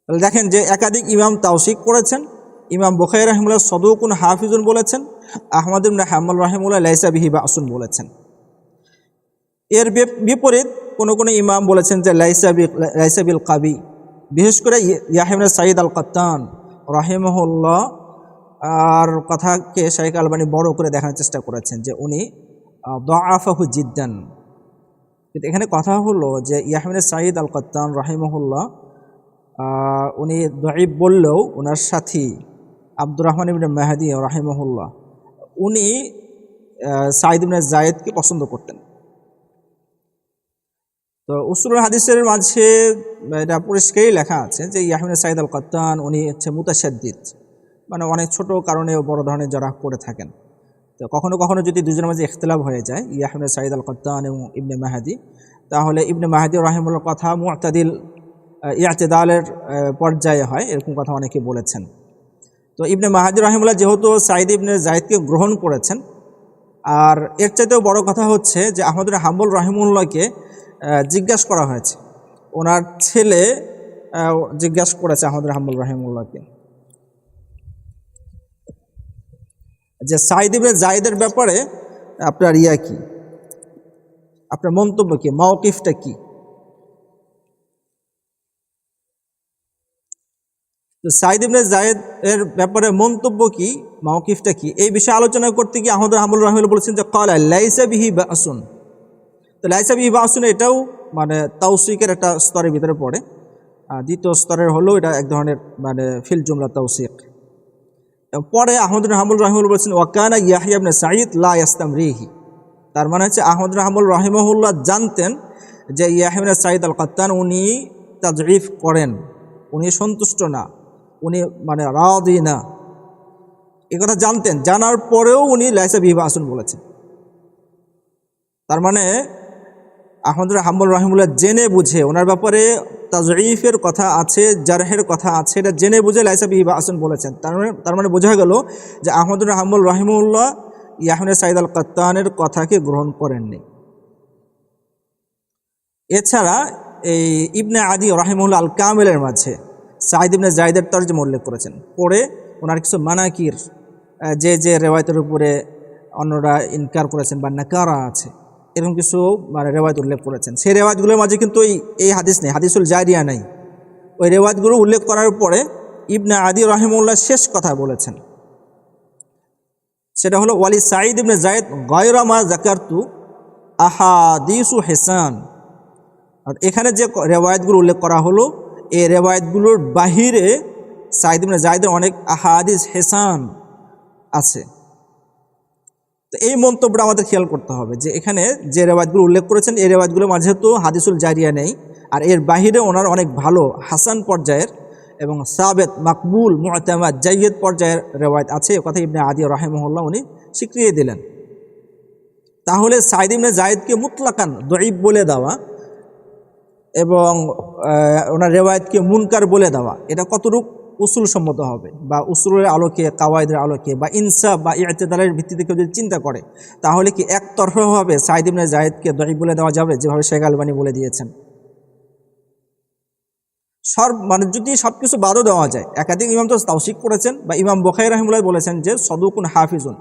তাহলে দেখেন যে একাধিক ইমাম তাওসিক করেছেন। ইমাম বুখারী রাহিমাহুল্লাহ সদুকুন হাফিজুন বলেছেন, আহমদ ইবনে হাম্বল রাহিমাহুল্লাহ লাইসা বিহি বাসুন বলেছেন। এর বিপরীত কোনো কোনো ইমাম বলেছেন যে লাইসা বিল কাবি। বিশেষ করে ইয়াহইয়া ইবনে সাঈদ আল কাত্তান রাহিমাহুল্লাহ আর কথাকে শাইখ আলবানী বড় করে দেখানোর চেষ্টা করেছেন যে উনি দাআফাহু জিদ্দান। কিন্তু এখানে কথা হলো যে ইয়াহইয়া ইবনে সাঈদ আল কাত্তান রাহিমাহুল্লাহ উনি দাঈফ বললেও ওনার সাথী আব্দুর রহমান ইবনে মাহদী রাহিমাহুল্লাহ উনি সাঈদ ইবনে যায়েদকে পছন্দ করতেন। তো উসুলুল হাদিসের মাঝে এটা পরিষ্কারই লেখা আছে যে ইয়াহইয়া ইবনে সাঈদ আল কাত্তান উনি হচ্ছে মুতাশাদ্দিদ, মানে অনেক ছোট কারণে বড় ধরনের যারা করে থাকেন। তো কখনো কখনো যদি দুজনের মাঝে ইখতিলাফ হয়ে যায় ইয়াহইয়া ইবনে সাঈদ আল কাত্তান এবং ইবনে মাহদী, তাহলে ইবনে মাহদী রাহিমাহুল্লাহর কথা মুতাদিল ইআতিদালের পর্যায়ে হয়, এরকম কথা অনেকে বলেছেন। তো ইবনে মাহদী রাহিমাহুল্লাহ যেহেতু সাঈদ ইবনে যায়েদকে গ্রহণ করেছেন, আর এর চাইতেও বড় কথা হচ্ছে যে আহমদ ইবনে হাম্বল রাহিমাহুল্লাহকে জিজ্ঞাসা করা হয়েছে, ওনার ছেলে জিজ্ঞাসা করেছে আহমদ ইবনে হাম্বল রাহিমাহুল্লাহকে যে সাঈদ ইবনে যায়েদের ব্যাপারে আপনার কি, আপনার মন্তব্য কি, মাওকিফটা কি? তো সাঈদ ইবনে যায়েদ এর ব্যাপারে মন্তব্য কি, মাওকিফটা কি, এই বিষয়ে আলোচনা করতে গিয়ে আহমদ হাম্বল রাহিমাহুল্লাহ বলেছেন যে ক্বালা লাইসা বিহি বাসুন। তো লাইসা বিহি বাসুন এটাও মানে তাওসিকের একটা স্তরের ভিতরে পড়ে। দ্বিতীয় স্তরের হলেও এটা এক ধরনের মানে ফিল জুমলা তাওসিক। পরে আহমদ হাম্বল রাহিমাহুল্লাহ বলেছেন ওয়াকানা ইয়াহইয়া ইবনে সাঈদ লা ইয়াস্তামরিহি, তার মানে হচ্ছে আহমদ হাম্বল রাহিমাহুল্লাহ জানতেন যে ইয়াহইয়া ইবনে সাঈদ আল কাত্তান উনি তাজঈফ করেন, উনি সন্তুষ্ট না, উনি মানে রাদি না, এ কথা জানতেন। জানার পরেও উনি লাইসা বিহি বাসুন বলেছেন। তার মানে আহমদ হাম্বল রাহিমাহুল্লাহ জেনে বুঝে ওনার ব্যাপারে তাজঈফের কথা আছে, জারহের কথা আছে, এটা জেনে বুঝে লাইসা বিহি বাসুন বলেছেন। তার মানে বোঝা গেল যে আহমদ হাম্বল রাহিমাহুল্লাহ ইয়াহইয়া ইবনে সাঈদ আল কাত্তানের কথাকে গ্রহণ করেননি। এছাড়া এই ইবনে আদি রাহিমাহুল্লাহ আল কামিলের মাঝে সাঈদ ইবনে যায়েদের তরজমা উল্লেখ করেছেন। পরে ওনার কিছু মানাকির যে রেওয়ায়তের উপরে অন্যরা ইনকার করেছেন বা নাকারা আছে, এরকম কিছু মানে রেওয়ায়ত উল্লেখ করেছেন। সেই রেওয়ায়তগুলোর মাঝে কিন্তু এই হাদিস নেই, হাদিসুল জারিয়া নাই। ওই রেওয়ায়তগুলো উল্লেখ করার পরে ইবনে আদি রাহিমাহুল্লাহ শেষ কথা বলেছেন, সেটা হলো ওয়ালি সাঈদ ইবনে যায়েদ গায়রা মা যাকারতু আহাদিসু হিসান। আর এখানে যে রেওয়ায়তগুলো উল্লেখ করা হলো এই রেওয়ায়তগুলোর বাহিরে সাঈদ ইবনে যায়েদের অনেক আহাদিস হিসান আছে। তো এই মন্তব্যটা আমাদের খেয়াল করতে হবে যে এখানে যে রেওয়ায়তগুলো উল্লেখ করেছেন এই রেওয়ায়তগুলোর মাঝে তো হাদিসুল জারিয়া নেই, আর এর বাহিরে ওনার অনেক ভালো হাসান পর্যায়ের এবং সাবেত মাকবুল মুতামাদ জাইয়্যিদ পর্যায়ের রেওয়ায়ত আছে। এ কথা ইবনে আদি রাহিমাহুল্লাহ উনি স্বীকৃতি দিলেন। তাহলে সাঈদ ইবনে যায়েদকে মুতলাকান দঈফ বলে দেওয়া এবং ওনার রেওয়ায়েতকে মুনকার বলে দেওয়া, এটা কতটুকু উসুল সম্মত হবে, বা উসুলের আলোকে, কাওয়াইদের আলোকে, বা ইনসাফ বা ইতিদালের ভিত্তিতে কেউ যদি চিন্তা করে, তাহলে কি একতরফাভাবে সাঈদ ইবনে যায়েদকে দঈফ বলে দেওয়া যাবে, যেভাবে শেখ আলবানী বলে দিয়েছেন? মানে যদি সব কিছু বাদও দেওয়া যায়, একাধিক ইমাম তো তাওসিক করেছেন, বা ইমাম বুখারী রাহিমাহুল্লাহ বলেছেন যে সদুকুন হাফিজুন।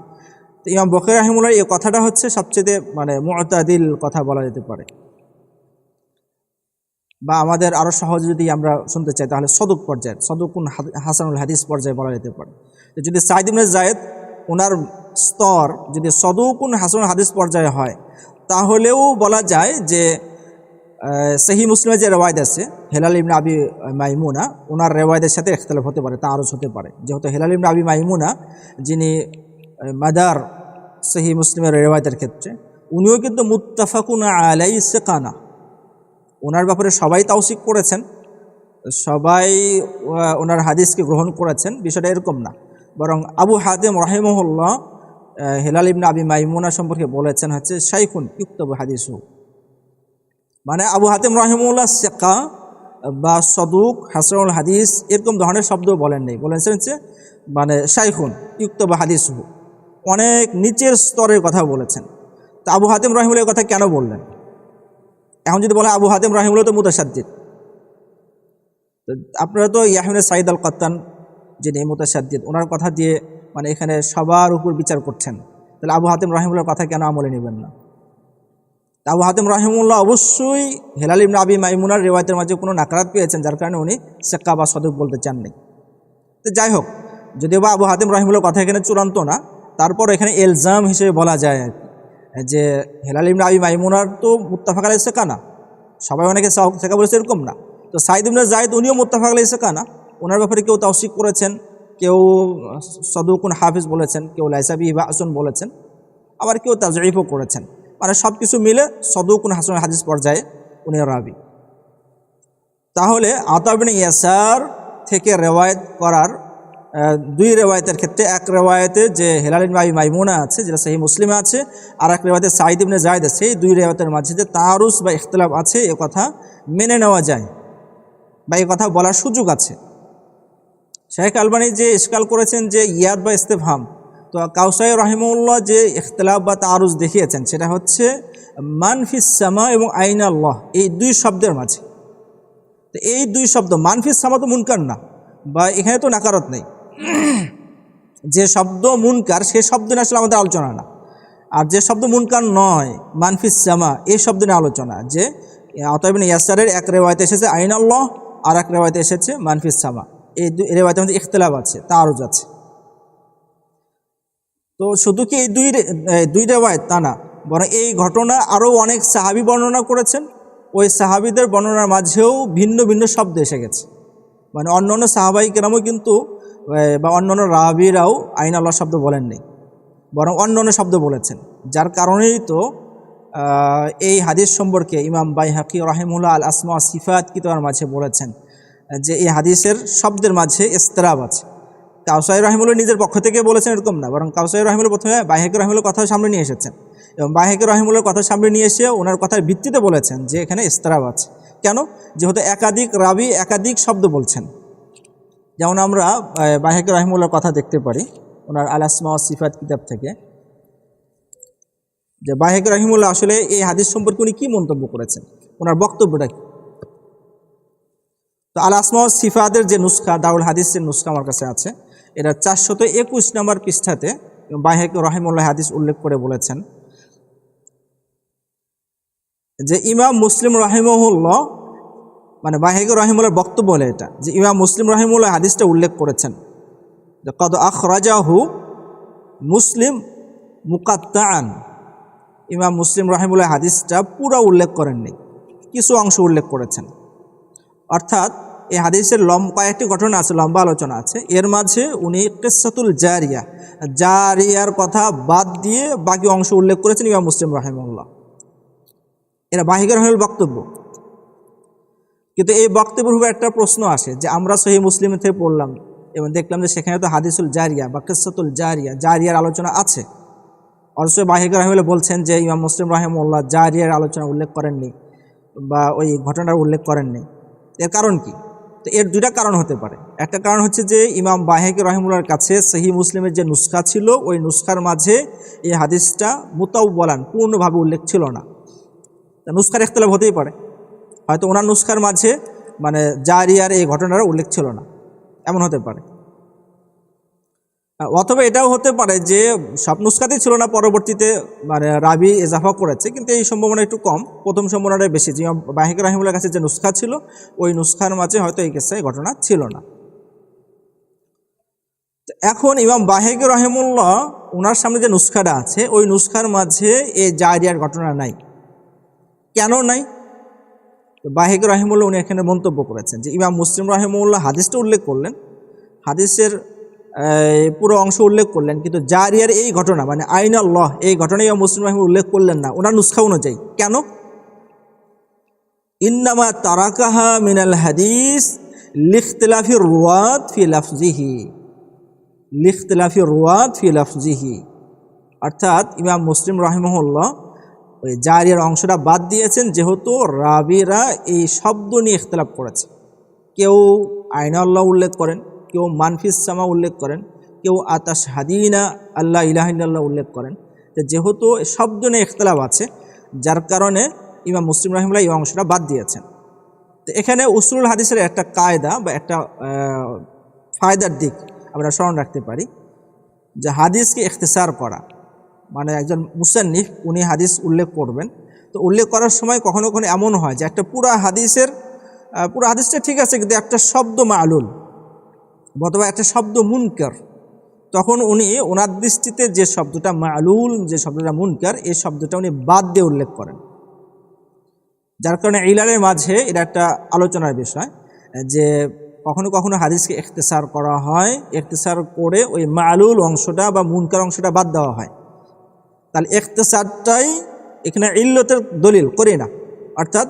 তো ইমাম বুখারী রাহিমাহুল্লাহ এই কথাটা হচ্ছে সবচেয়ে মানে মুতাদিল কথা বলা যেতে পারে, বা আমাদের আরও সহজে যদি আমরা শুনতে চাই তাহলে সদুক পর্যায়ে, সদুকুন হাসানুল হাদিস পর্যায়ে বলা যেতে পারে। যদি সাঈদ ইবনে যায়েদ ওনার স্তর যদি সদুকুন হাসানুল হাদিস পর্যায়ে হয়, তাহলেও বলা যায় যে সহিহ মুসলিমের যে রেওয়ায়েত আছে হেলাল ইবনে আবি মাইমুনা, ওনার রেওয়ায়েতের সাথে ইখতিলাফ হতে পারে, তাআরুজ হতে পারে, যেহেতু হেলাল ইবনে আবি মাইমুনা যিনি মাদার সহিহ মুসলিমের রেওয়ায়েতের ক্ষেত্রে, উনিও কিন্তু মুত্তাফাকুন আলাইহি সিকানা, ওনার ব্যাপারে সবাই তাওসিক করেছেন, সবাই ওনার হাদিসকে গ্রহণ করেছেন, বিষয়টা এরকম না। বরং আবু হাতিম রাহিমাহুল্লাহ হেলাল ইবনে আবি মাইমুনা সম্পর্কে বলেছেন হচ্ছে শাইখুন ইউক্তাবু হাদিসুহু, মানে আবু হাতিম রাহিমাহুল্লাহ সিকা বা সদুক হাসানুল হাদিস এরকম ধরনের শব্দ বলেন নেই, বলেছেন হচ্ছে মানে শাইখুন ইউক্তাবু হাদিসুহু, অনেক নিচের স্তরের কথা বলেছেন। তো আবু হাতিম রাহিমাহুল্লাহ কথা কেন বললেন? এখন যদি বলে আবু হাতিম রাহিমাহুল্লাহ তো মুতাশাদ্দিদ, তো আপনারা তো ইয়াহইয়া সাঈদ আল কাত্তান যিনি মুতাশাদ্দিদ, ওনার কথা দিয়ে মানে এখানে সবার উপর বিচার করছেন, তাহলে আবু হাতিম রাহিমাহুল্লাহর কথা কেন আমলে নেবেন না? আবু হাতিম রাহিমাহুল্লাহ অবশ্যই হেলাল ইবনে আবি মাইমুনার রিওয়ায়াতের মাঝে কোনো নাকারাত পেয়েছেন, যার কারণে উনি সিকা বা সদুক বলতে চাননি। তো যাই হোক, যদিও বা আবু হাতিম রাহিমাহুল্লাহর কথা এখানে চূড়ান্ত না, তারপর এখানে এলজাম হিসেবে বলা যায় যে হেলাল ইবনে আবি মাইমুনার তো মুত্তাফাক আলাইহি সিকা না, সবাই অনেকে সিকা বলেছে এরকম না। তো সাঈদ ইবনে যায়েদ উনিও মুত্তাফাক আলাইহি সিকা না, ওনার ব্যাপারে কেউ তাওসিক করেছেন, কেউ সদুকুন হাফিজ বলেছেন, কেউ লাইসা বিহি বাসুন বলেছেন, আবার কেউ তাজঈফও করেছেন, মানে সব কিছু মিলে সদুকুন হাসানুল হাদিস পর্যায়ে উনি রাবি। তাহলে আতা ইবনে ইয়াসার থেকে রেওয়ায়েত করার দুই রেওয়ায়েতের ক্ষেত্রে, এক রেওয়ায়েতে যে হেলাল ইবনে আবি মাইমুনা আছে যেটা সহিহ মুসলিমে আছে, আর এক রেওয়ায়েতে সাঈদ ইবনে যায়েদ আছে, এই দুই রেওয়ায়েতের মাঝে যে তাআরুজ বা ইখতিলাফ আছে এ কথা মেনে নেওয়া যায় বা এই কথা বলার সুযোগ আছে। শেখ আলবানী যে ইশকাল করেছেন যে ইয়াদ বা ইস্তেফহাম, তো কাউসাই রাহিমাহুল্লাহ যে ইখতিলাফ বা তাআরুজ দেখিয়েছেন সেটা হচ্ছে মান ফিস সামা এবং আইনা আল্লাহ, এই দুই শব্দের মাঝে। তো এই দুই শব্দ, মান ফিস সামা তো মুনকার না, বা এখানে তো নাকারত নেই, যে শব্দ মুনকার সে শব্দ নিয়ে আসলে আমাদের আলোচনা না, আর যে শব্দ মুনকার নয় মান ফিস সামা এই শব্দ নিয়ে আলোচনা। যে আতা ইবনে ইয়াসারের এক রেওয়ায়েতে এসেছে আইন আল্লাহ, আর এক রেওয়ায়েতে এসেছে মান ফিস সামা, এই রেওয়ায়েতের মধ্যে ইখতিলাফ আছে, তাআরুজ আছে। তো শুধু কি এই দুই রেওয়ায়েত তা না, বরং এই ঘটনা আরও অনেক সাহাবী বর্ণনা করেছেন, ওই সাহাবীদের বর্ণনার মাঝেও ভিন্ন ভিন্ন শব্দ এসে গেছে, মানে অন্যান্য সাহাবাই কেরামও কিন্তু বা অন্যান্য রাবিরাও আইন আল্লাহ শব্দ বলেননি, বরং অন্যান্য শব্দ বলেছেন, যার কারণেই তো এই হাদিস সম্পর্কে ইমাম বাইহাকি রাহিমাহুল্লাহ আল আসমা ওয়াস সিফাত কিতাবের মাঝে বলেছেন যে এই হাদিসের শব্দের মাঝে ইসতিরাব আছে। কাউসাই রাহিমাহুল্লাহ নিজের পক্ষ থেকে বলেছেন এরকম না, বরং কাউসাই রাহিমাহুল্লাহ প্রথমে বাইহাকি রাহিমাহুল্লাহর কথা সামনে নিয়ে এসেছেন, এবং বাইহাকি রাহিমাহুল্লাহর কথা সামনে নিয়ে এসে ওনার কথার ভিত্তিতে বলেছেন যে এখানে ইসতিরাব আছে। কেন? যেহেতু একাধিক রাবি একাধিক শব্দ বলছেন। যেমন আমরা বাইহাকি রাহিমাহুল্লাহর কথা দেখতে পারি ওনার আল আসমা ওয়াস সিফাত কিতাব থেকে, যে বাইহাকি রাহিমাহুল্লাহ আসলে এই হাদিস সম্পর্কে উনি কী মন্তব্য করেছেন, ওনার বক্তব্যটা কী। তো আল আসমা ওয়াস সিফাতের যে নুসখা, দারুল হাদিসের নুসখা আমার কাছে আছে, এটা 421 নম্বর পৃষ্ঠাতে বাইহাকি রাহিমাহুল্লাহ হাদিস উল্লেখ করে বলেছেন যে ইমাম মুসলিম রাহিমাহুল্লাহ, মানে বাইহাকি রাহিমাহুল্লাহর বক্তব্য বলে এটা, যে ইমাম মুসলিম রাহিমাহুল্লাহ হাদিসটা উল্লেখ করেছেন যে কদ আখরাজাহু মুসলিম মুকাত্তাআন, ইমাম মুসলিম রাহিমাহুল্লাহ হাদিসটা পুরো উল্লেখ করেননি, কিছু অংশ উল্লেখ করেছেন। অর্থাৎ এই হাদিসের কয়েকটি ঘটনা আছে, লম্বা আলোচনা আছে, এর মাঝে উনি কিসসাতুল জারিয়ার কথা বাদ দিয়ে বাকি অংশ উল্লেখ করেছেন ইমাম মুসলিম রাহিমাহুল্লাহ। এরা বাইহাকি রাহিমাহুল্লাহর বক্তব্য। কিন্তু এই বক্তব্যের উপর একটা প্রশ্ন আসে যে আমরা সহিহ মুসলিম থেকে পড়লাম এবং দেখলাম যে সেখানে তো হাদিসুল জারিয়া বা কিসসাতুল জারিয়ার আলোচনা আছে, অবশ্যই বাইহাকি রাহিমাহুল্লাহ বলছেন যে ইমাম মুসলিম রাহিমাহুল্লাহ জারিয়ার আলোচনা উল্লেখ করেননি। বা ওই ঘটনার উল্লেখ করেননি। এর কারণ কি? তো এর দুইটা কারণ হতে পারে। একটা কারণ হচ্ছে যে ইমাম বাইহাকি রহিমুল্লাহর কাছে সহিহ মুসলিমের যে নুসখা ছিল ওই নুসখার মাঝে এই হাদিসটা মুতাওয়ালান পূর্ণভাবে উল্লেখ ছিল না। নুসখার ইখতিলাফ হতেই পারে, হয়তো ওনার নুসখার মাঝে মানে জারিয়ার এই ঘটনার উল্লেখ ছিল না, এমন হতে পারে। অথবা এটাও হতে পারে যে সব নুসখাতেই ছিল না, পরবর্তীতে মানে রাবি এজাফা করেছে, কিন্তু এই সম্ভাবনা একটু কম, প্রথম সম্ভাবনাটাই বেশি। যে বাইহাকি রহিমুল্লাহর কাছে যে নুসখা ছিল ওই নুসখার মাঝে হয়তো এই কেসে ঘটনা ছিল না। এখন ইমাম বাইহাকি রহিমুল্লাহ ওনার সামনে যে নুসখাটা আছে ওই নুসখার মাঝে এই জারিয়ার ঘটনা নাই। কেন নাই? বাইহাকি রহিমুল্লাহ উনি এখানে মন্তব্য করেছেন যে ইমাম মুসলিম রহিমুল্লাহ হাদিসটা উল্লেখ করলেন, হাদিসের পুরো অংশ উল্লেখ করলেন, কিন্তু জারিয়ার এই ঘটনা মানে আইন আল্লাহ এই ঘটনাই মুসলিম রহিমুল্লাহ উল্লেখ করলেন না ওনার নুসখা অনুযায়ী। কেন? ইন্নামা তারাকাহা মিনাল হাদিস লিখতিলাফি রুয়াত ফি লাফজিহি, লিখতিলাফি রুয়াত ফি লাফজিহি, অর্থাৎ ইমাম মুসলিম রহিমাহুল্লাহ ওই জারিয়ার অংশটা বাদ দিয়েছেন যেহেতু রাবিরা এই শব্দ নিয়ে ইখতিলাফ করেছে। কেউ আইন আল্লাহ উল্লেখ করেন, কেউ মানফিস সামা উল্লেখ করেন, কেউ আতাশহাদিনা আল্লাহ ইলাহা ইল্লাল্লাহ উল্লেখ করেন। তো যেহেতু শব্দ নিয়ে ইখতিলাফ আছে যার কারণে ইমাম মুসলিম রহিমাহুল্লাহ এই অংশটা বাদ দিয়েছেন। তো এখানে উসুলুল হাদিসের একটা কায়দা বা একটা ফায়দার দিক আমরা স্মরণ রাখতে পারি যে হাদিসকে ইখতিসার করা, মানে একজন মুসান্নিফ উনি হাদিস উল্লেখ করবেন, তো উল্লেখ করার সময় কখনো কখনো এমন হয় যে একটা পুরো হাদিসটা ঠিক আছে কিন্তু একটা শব্দ মালুল অথবা একটা শব্দ মুনকার, তখন উনি ওনার দৃষ্টিতে যে শব্দটা মালুল, যে শব্দটা মুনকার, এই শব্দটা উনি বাদ দিয়ে উল্লেখ করেন। যার কারণে ইলালের মাঝে এটা একটা আলোচনার বিষয় যে কখনো কখনো হাদিসকে ইখতিসার করা হয়, ইখতিসার করে ওই মালুল অংশটা বা মুনকার অংশটা বাদ দেওয়া হয়। তাহলে ইখতিসারটাই এখানে ইল্লতের দলিল করি না, অর্থাৎ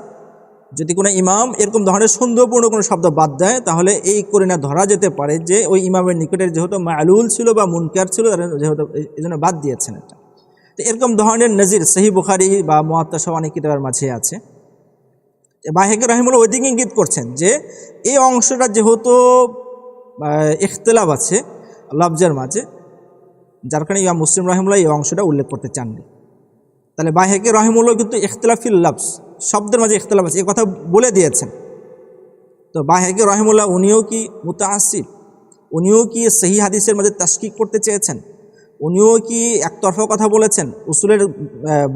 যদি কোনো ইমাম এরকম ধরনের সন্দেহপূর্ণ কোনো শব্দ বাদ দেয় তাহলে এই করিনা ধরা যেতে পারে যে ওই ইমামের নিকটের যেহেতু মালুল ছিল বা মুনকার ছিল যেহেতু এই জন্য বাদ দিয়েছেন এটা। তো এরকম ধরনের নজির সহিহ বুখারী বা মুয়াত্তা সহ অনেক কিতাবের মাঝে আছে। বাইহাকি রহিমাহুল্লাহ ওই দিকে ইঙ্গিত করছেন যে এই অংশটা যেহেতু ইখতিলাফ আছে লফজের মাঝে, যার কারণে ইমাম মুসলিম রহিমাহুল্লাহ এই অংশটা উল্লেখ করতে চাননি। তাহলে বাইহাকি রহিমাহুল্লাহ কিন্তু ইখতিলাফিল লফজ, শব্দের মাঝে ইখতিলাফ আছে, এই কথা বলে দিয়েছেন। তো বাইহাকি রহিমাহুল্লাহ উনিও কি মুতাআসসিব, উনিও কি সহিহ হাদিসের মধ্যে তাশকিক করতে চেয়েছেন, উনিও কি একতরফা কথা বলেছেন, উসুলের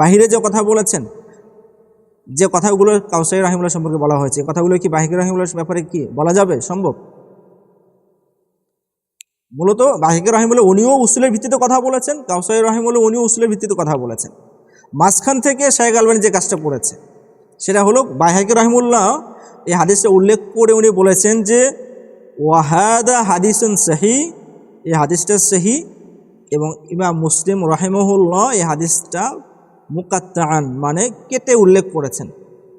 বাহিরে যে কথা বলেছেন, যে কথাগুলো কাউসারী রহিমাহুল্লাহ সম্পর্কে বলা হয়েছে, কথাগুলো কি বাইহাকি রহিমাহুল্লাহর ব্যাপারে কি বলা যাবে সম্ভব? মূলত বাইহাকি রহিমাহুল্লাহ উনিও উসুলের ভিত্তিতে কথা বলেছেন, কাউসারী রহিমাহুল্লাহ উনিও উসুলের ভিত্তিতে কথা বলেছেন। মাঝখান থেকে শাইখ আলবানী যে কাজটা করেছে সেটা হলো বাইহাকি রহিমাহুল্লাহ এই হাদিসটা উল্লেখ করে উনি বলেছেন যে ওয়াহাদা হাদিসুন সহিহ, এই হাদিসটা সহিহ, এবং ইমাম মুসলিম রহিমাহুল্লাহ এই হাদিসটা মুকাত্তাআন মানে কেটে উল্লেখ করেছেন,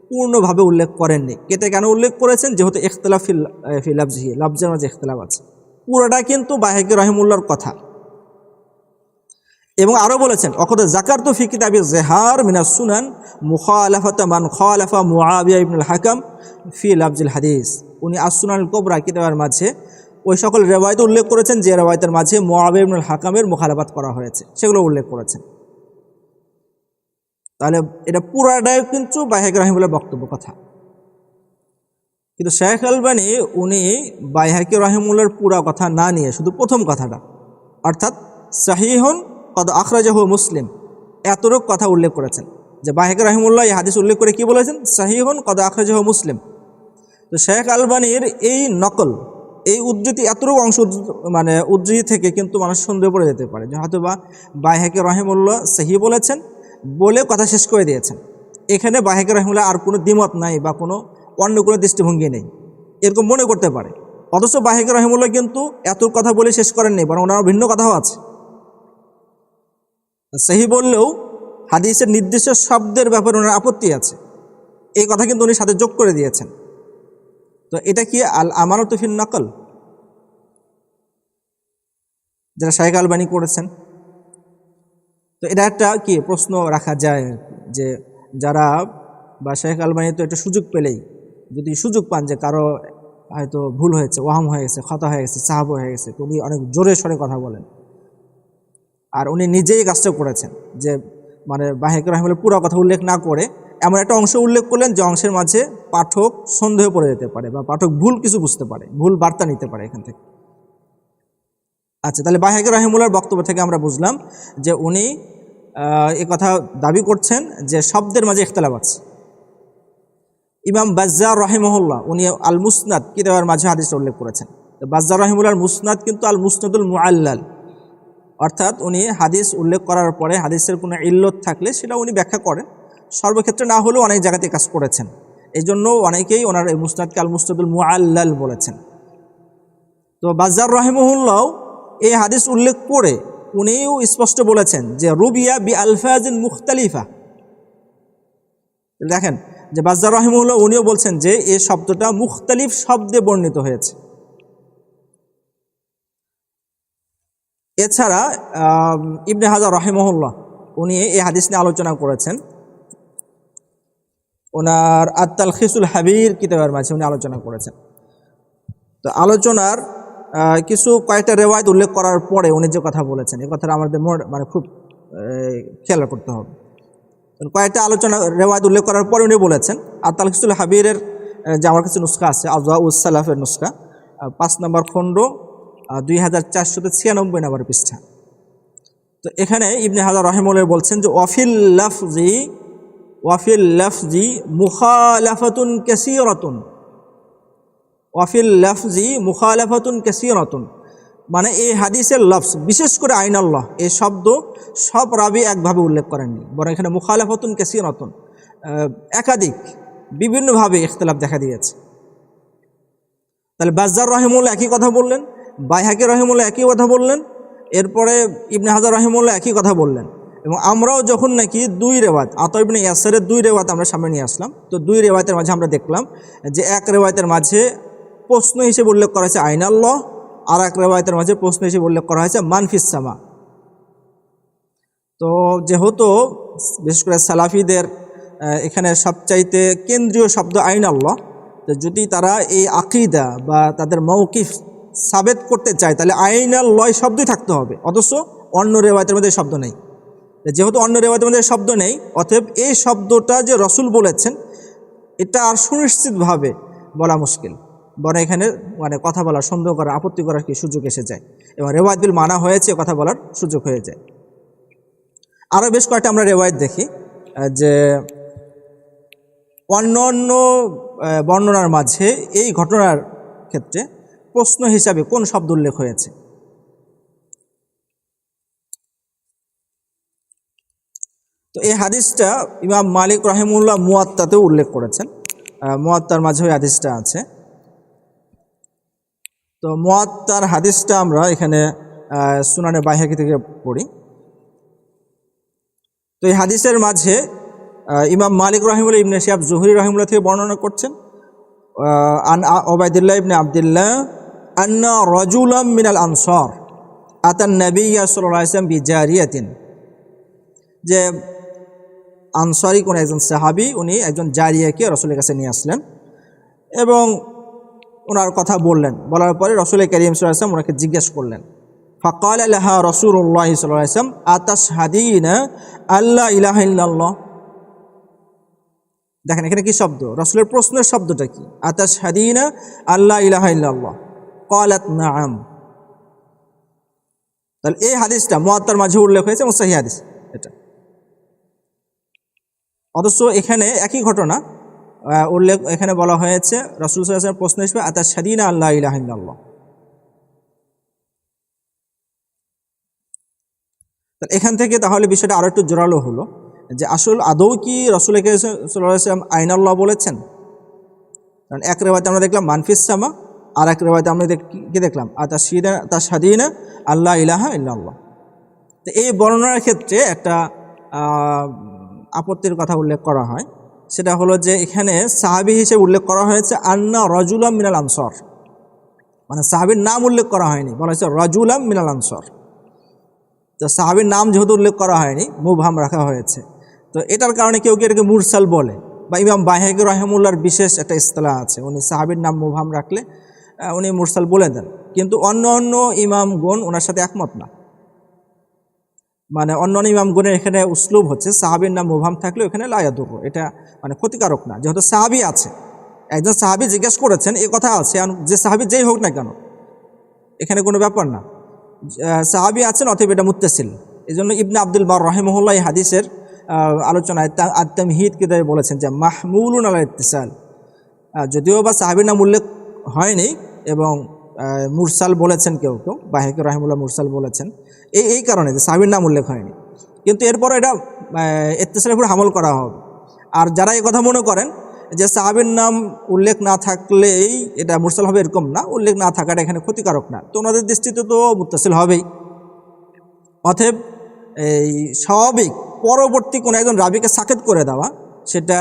পূর্ণভাবে উল্লেখ করেননি। কেটে কেন উল্লেখ করেছেন? যেহেতু ইখতিলাফ ফি লাফজিহি, লফজের মাঝে ইখতিলাফ আছে। পুরোটা কিন্তু বাইহাকি রহিমাহুল্লাহর কথা। এবং আরও বলেছেন অকদ যাকারতু ফি কিতাবি যিহার মিনাস সুনান মুখালাফাত মান খালাফা মুআবিয়া ইবনুল হাকাম ফি লাফজিল হাদিস। উনি আস-সুনানুল কুবরা কিতাবের মাঝে ওই সকল রিওয়ায়াত উল্লেখ করেছেন যে রিওয়ায়াতের মাঝে মুআবিয়া ইবনুল হাকামের মুখালাফাত করা হয়েছে, সেগুলো উল্লেখ করেছেন। তাহলে এটা পুরাটাই কিন্তু বাইহাকি রহিমাহুল্লাহর বক্তব্য কথা। কিন্তু শাইখ আলবানী উনি বাইহাকি রহিমাহুল্লাহর পুরা কথা না নিয়ে শুধু প্রথম কথাটা, অর্থাৎ সহিহুন কদ আখরাজাহু মুসলিম, এতটুকু কথা উল্লেখ করেছেন। যে বাইহাকি রহিমাহুল্লাহ এই হাদিস উল্লেখ করে কি বলেছেন? সহিহুন কদ আখরাজাহু মুসলিম। তো শাইখ আলবানীর এই নকল, এই উদ্ধৃতি, এতটুকু অংশ মানে উদ্ধৃতি থেকে কিন্তু মানুষ সন্দেহ পড়ে যেতে পারে যে হয়তো বা বাইহাকি রহিমাহুল্লাহ সহিহ বলেছেন বলে কথা শেষ করে দিয়েছেন। এখানে বাইহাকি রহিমাহুল্লাহ আর কোনো দ্বিমত নাই বা কোনো অন্য কোনো দৃষ্টিভঙ্গি নেই, এরকম মনে করতে পারে। অথচ বাইহাকি রহিমাহুল্লাহ কিন্তু এত কথা বলে শেষ করেননি, বরং ওনার ভিন্ন কথাও আছে। সহিহ বললেও হাদিসের নির্দিষ্ট শব্দের ব্যাপারে ওনার আপত্তি আছে, এই কথা কিন্তু উনি সাথে যোগ করে দিয়েছেন। তো এটা কি আল আমানাতু ফিন নকল, যেটা শাইখ আলবানী করেছেন? তো এটা একটা কি প্রশ্ন রাখা যায় যে যারা বা শেখ আলবানী তো এটা সুযোগ পেলেই যদি সুযোগ পান যে কারো হয়তো ভুল হয়েছে, ওয়াহাম হয়ে গেছে, খতা হয়ে গেছে, সাহাব হয়ে গেছে, তো উনি অনেক জোরে সরে কথা বলেন। আর উনি নিজেই কাজটা করেছেন যে মানে বাহিক রহমানের পুরো কথা উল্লেখ না করে এমন একটা অংশ উল্লেখ করলেন যে অংশের মাঝে পাঠক সন্দেহ পড়ে যেতে পারে বা পাঠক ভুল কিছু বুঝতে পারে, ভুল বার্তা নিতে পারে এখান থেকে। আচ্ছা, তাহলে বাহিক রহমুল্লাহর বক্তব্য থেকে আমরা বুঝলাম যে উনি কথা দাবি করছেন যে শব্দের মাঝে ইখতিলাফ আছে। ইমাম বাজ্জার রাহিমাহুল্লাহ উনি আল মুসনাদ কিতাবের মাঝে হাদিস উল্লেখ করেছেন। বাজ্জার রাহিমাহুল্লাহর মুসনাদ কিন্তু আল মুসনাদুল মুআল্লাল, অর্থাৎ উনি হাদিস উল্লেখ করার পরে হাদিসের কোনো ইল্লত থাকলে সেটা উনি ব্যাখ্যা করেন, সর্বক্ষেত্রে না হলেও অনেক জায়গাতে কাজ করেছেন। এই জন্য অনেকেই ওনার এই মুসনাদকে আল মুসনাদুল মুআল্লাল বলেছেন। তো বাজ্জার রাহিমাহুল্লাহ এই হাদিস উল্লেখ করে উনিও স্পষ্ট বলেছেন যে রুবিয়া বি আলফাজিন মুখতালিফা। দেখেন যে বাজ্জার রাহিমাহুল্লাহ উনিও বলছেন যে এই শব্দটা মুখতালিফ শব্দে বর্ণিত হয়েছে। এছাড়া ইবনে হাজার রাহিমাহুল্লাহ উনি এই হাদিস নিয়ে আলোচনা করেছেন, ওনার আত-তালখিসুল হাবীর কিতাবের মাঝে উনি আলোচনা করেছেন। তো আলোচনার কয়েকটা রেওয়ায়েত উল্লেখ করার পরে উনি যে কথা বলেছেন এই কথাটা আমাদের মানে খুব খেয়াল করতে হবে। কয়েকটা রেওয়ায়েত উল্লেখ করার পরে উনি বলেছেন আত-তালখিসুল হাবীরের যে আমার কাছে নুসখা আছে, আযওয়াউস সালাফের নুসখা, 5 নম্বর খণ্ড 2496 নম্বর পৃষ্ঠা। তো এখানে ইবনে হাজার রাহিমাহুল্লাহ বলছেন যে ওয়াফিল লাফজি মুখালাফাতুন কাসীরাতুন, ওয়াফিল লাফজি মুখালাফাতুন কাসীরাতুন, মানে এই হাদিসের লফজ বিশেষ করে আইনাল্লাহ এই শব্দ সব রাবি একভাবে উল্লেখ করেননি, বরং এখানে মুখালাফাতুন কাসীরাতুন একাধিক বিভিন্নভাবে ইখতিলাফ দেখা দিয়েছে। তাহলে বাজ্জার রাহিমাহুল্লাহ একই কথা বললেন, বাইহাকি রাহিমাহুল্লাহ একই কথা বললেন, এরপরে ইবনে হাজার রাহিমাহুল্লাহ একই কথা বললেন। এবং আমরাও যখন নাকি 2 রেওয়ায়েত আতা ইবনে ইয়াসারের 2 রেওয়ায়েত আমরা সামনে নিয়ে আসলাম, তো 2 রেওয়ায়েতের মাঝে আমরা দেখলাম যে এক রেওয়ায়েতের মাঝে প্রশ্ন হিসেবে উল্লেখ করা হয়েছে আইনাল্লাহ, আর এক রেওয়ায়েতের মাঝে প্রশ্ন হিসেবে উল্লেখ করা হয়েছে মানফিস সামা। তো যেহেতু বিশেষ করে সালাফিদের এখানে সবচাইতে কেন্দ্রীয় শব্দ আইনাল্লাহ, তো যদি তারা এই আকীদা বা তাদের মৌকিফ সাবেত করতে চায় তাহলে আইনাল্লাহ শব্দই থাকতে হবে, অথচ অন্য রেওয়ায়েতের মধ্যে শব্দ নেই। যেহেতু অন্য রেওয়ায়েতের মধ্যে শব্দ নেই, অতএব এই শব্দটা যে রসুল বলেছেন এটা আর সুনিশ্চিতভাবে বলা মুশকিল, বরং এখানে মানে কথা বলার, সন্দেহ করার, আপত্তি করার কি সুযোগ এসে যায় এবং রেওয়ায়েত বিল মানা হয়েছে কথা বলার সুযোগ হয়ে যায়। আরও বেশ কয়েকটা আমরা রেওয়ায়েত দেখি যে অন্য অন্য বর্ণনার মাঝে এই ঘটনার ক্ষেত্রে প্রশ্ন হিসাবে কোন শব্দ উল্লেখ হয়েছে। তো এই হাদিসটা ইমাম মালিক রাহিমাহুল্লাহ মুয়াত্তাতেও উল্লেখ করেছেন, মুয়াত্তার মাঝে ওই হাদিসটা আছে। তো মুয়াত্তার হাদিসটা আমরা এখানে সুনানে বাইহাকি থেকে পড়ি। তো এই হাদিসের মাঝে ইমাম মালিক রাহিমাহুল্লাহ ইবনে শিহাব জুহরি রাহিমাহুল্লাহ থেকে বর্ণনা করছেন আন উবাইদুল্লাহ ইবনে আব্দুল্লাহ আন্না রাজুলাম মিনাল আনসার আতান নবিয়্য সাল্লাল্লাহু আলাইহি ওয়াসাল্লাম বিজারিয়াতিন, যে আনসারী কোন একজন সাহাবী উনি একজন জারিয়াকে রাসূলের কাছে নিয়ে আসলেন এবং ওনার কথা বললেন। বলার পরে রাসূল কারীম সাল্লাল্লাহু আলাইহি ওয়াসাল্লাম ওনাকে জিজ্ঞেস করলেন, ফাকালা লাহা রাসূলুল্লাহ সাল্লাল্লাহু আলাইহি ওয়াসাল্লাম আতাশহাদিনা আল্লা ইলাহা ইল্লাল্লাহ। দেখেন এখানে কি শব্দ, রাসূলের প্রশ্নের শব্দটা কি, আতাশহাদিনা আল্লা ইলাহা ইল্লাল্লাহ, ক্বালাত নাআম। তাহলে এই হাদিসটা মুয়াত্তার মাঝে উল্লেখ হয়েছে এবং সহিহ হাদিস এটা, অথচ এখানে একই ঘটনা উল্লেখ এখানে বলা হয়েছে রাসূল সাল্লাল্লাহু আলাইহি ওয়াসাল্লাম প্রশ্ন হিসেবে আতাশহাদিনা আল্লা ইলাহা ইল্লাল্লাহ। তাহলে এখান থেকে তাহলে বিষয়টা আরো একটু জোরালো হলো যে আসল আদৌ কি রাসূল সাল্লাল্লাহু আলাইহি ওয়াসাল্লাম আইনাল্লাহ বলেছেন। কারণ এক রিওয়ায়াতে আমরা দেখলাম মানফিস সামা, আর এক রিওয়ায়াতে আমরা কি দেখলাম আতাশহাদিনা আল্লা ইলাহা ইল্লাল্লাহ। তো এই বর্ণনার ক্ষেত্রে একটা আপত্তির কথা উল্লেখ করা হয়, সেটা হলো যে এখানে সাহাবী হিসেবে উল্লেখ করা হয়েছে আন্না রাজুলাম মিনাল আনসার, মানে সাহাবীর নাম উল্লেখ করা হয়নি, বলা হয়েছে রাজুলাম মিনাল আনসার। তো সাহাবীর নাম যেহেতু উল্লেখ করা হয়নি, মুবহাম রাখা হয়েছে। তো এটার কারণে কেউ কি এটাকে মুরসাল বলে, বা ইমাম বাইহাকি রাহিমাহুল্লাহর বিশেষ একটা ইসতিলাহ আছে, উনি সাহাবীর নাম মুবহাম রাখলে উনি মুরসাল বলে দেন, কিন্তু অন্য অন্য ইমামগণ ওনার সাথে একমত না। মানে অন্য অন্য ইমামগণের এখানে উসলুব হচ্ছে সাহাবীর নাম মুবহাম থাকলে এখানে লা ইয়াদুর, এটা মানে ক্ষতিকারক না, যেহেতু সাহাবী আছে, একজন সাহাবী জিজ্ঞেস করেছেন এ কথা আছে, যে সাহাবী যেই হোক না কেন এখানে কোনো ব্যাপার না, সাহাবী আছেন অতএব এটা মুত্তাসিল। এই জন্য ইবনে আব্দুল বার রাহিমাহুল্লাহ এই হাদিসের আলোচনায় আত-তামহিদ কিতাবে বলেছেন যে মাহমুলুন আলা ইত্তিসাল, যদিও বা সাহাবীর নাম উল্লেখ হয়নি এবং মুরসাল বলেছেন কেউ কেউ, বাইহাকি রাহিমাহুল্লাহ মুরসাল বলেছেন এই কারণে যে সাহাবীর নাম উল্লেখ হয়নি, কিন্তু এরপর এটা ইত্তিসালের উপর আমল করা হবে। আর যারা এই কথা মনে করেন যে সাহাবীর নাম উল্লেখ না থাকলেই এটা মুরসাল হবে, এরকম না, উল্লেখ না থাকাটা এখানে ক্ষতিকারক না, তো ওনাদের দৃষ্টিতে তো মুত্তাসিল হবেই। অতএব এই স্বাভাবিক পরবর্তী কোনো একজন রাবিকে সাকেত করে দেওয়া, সেটা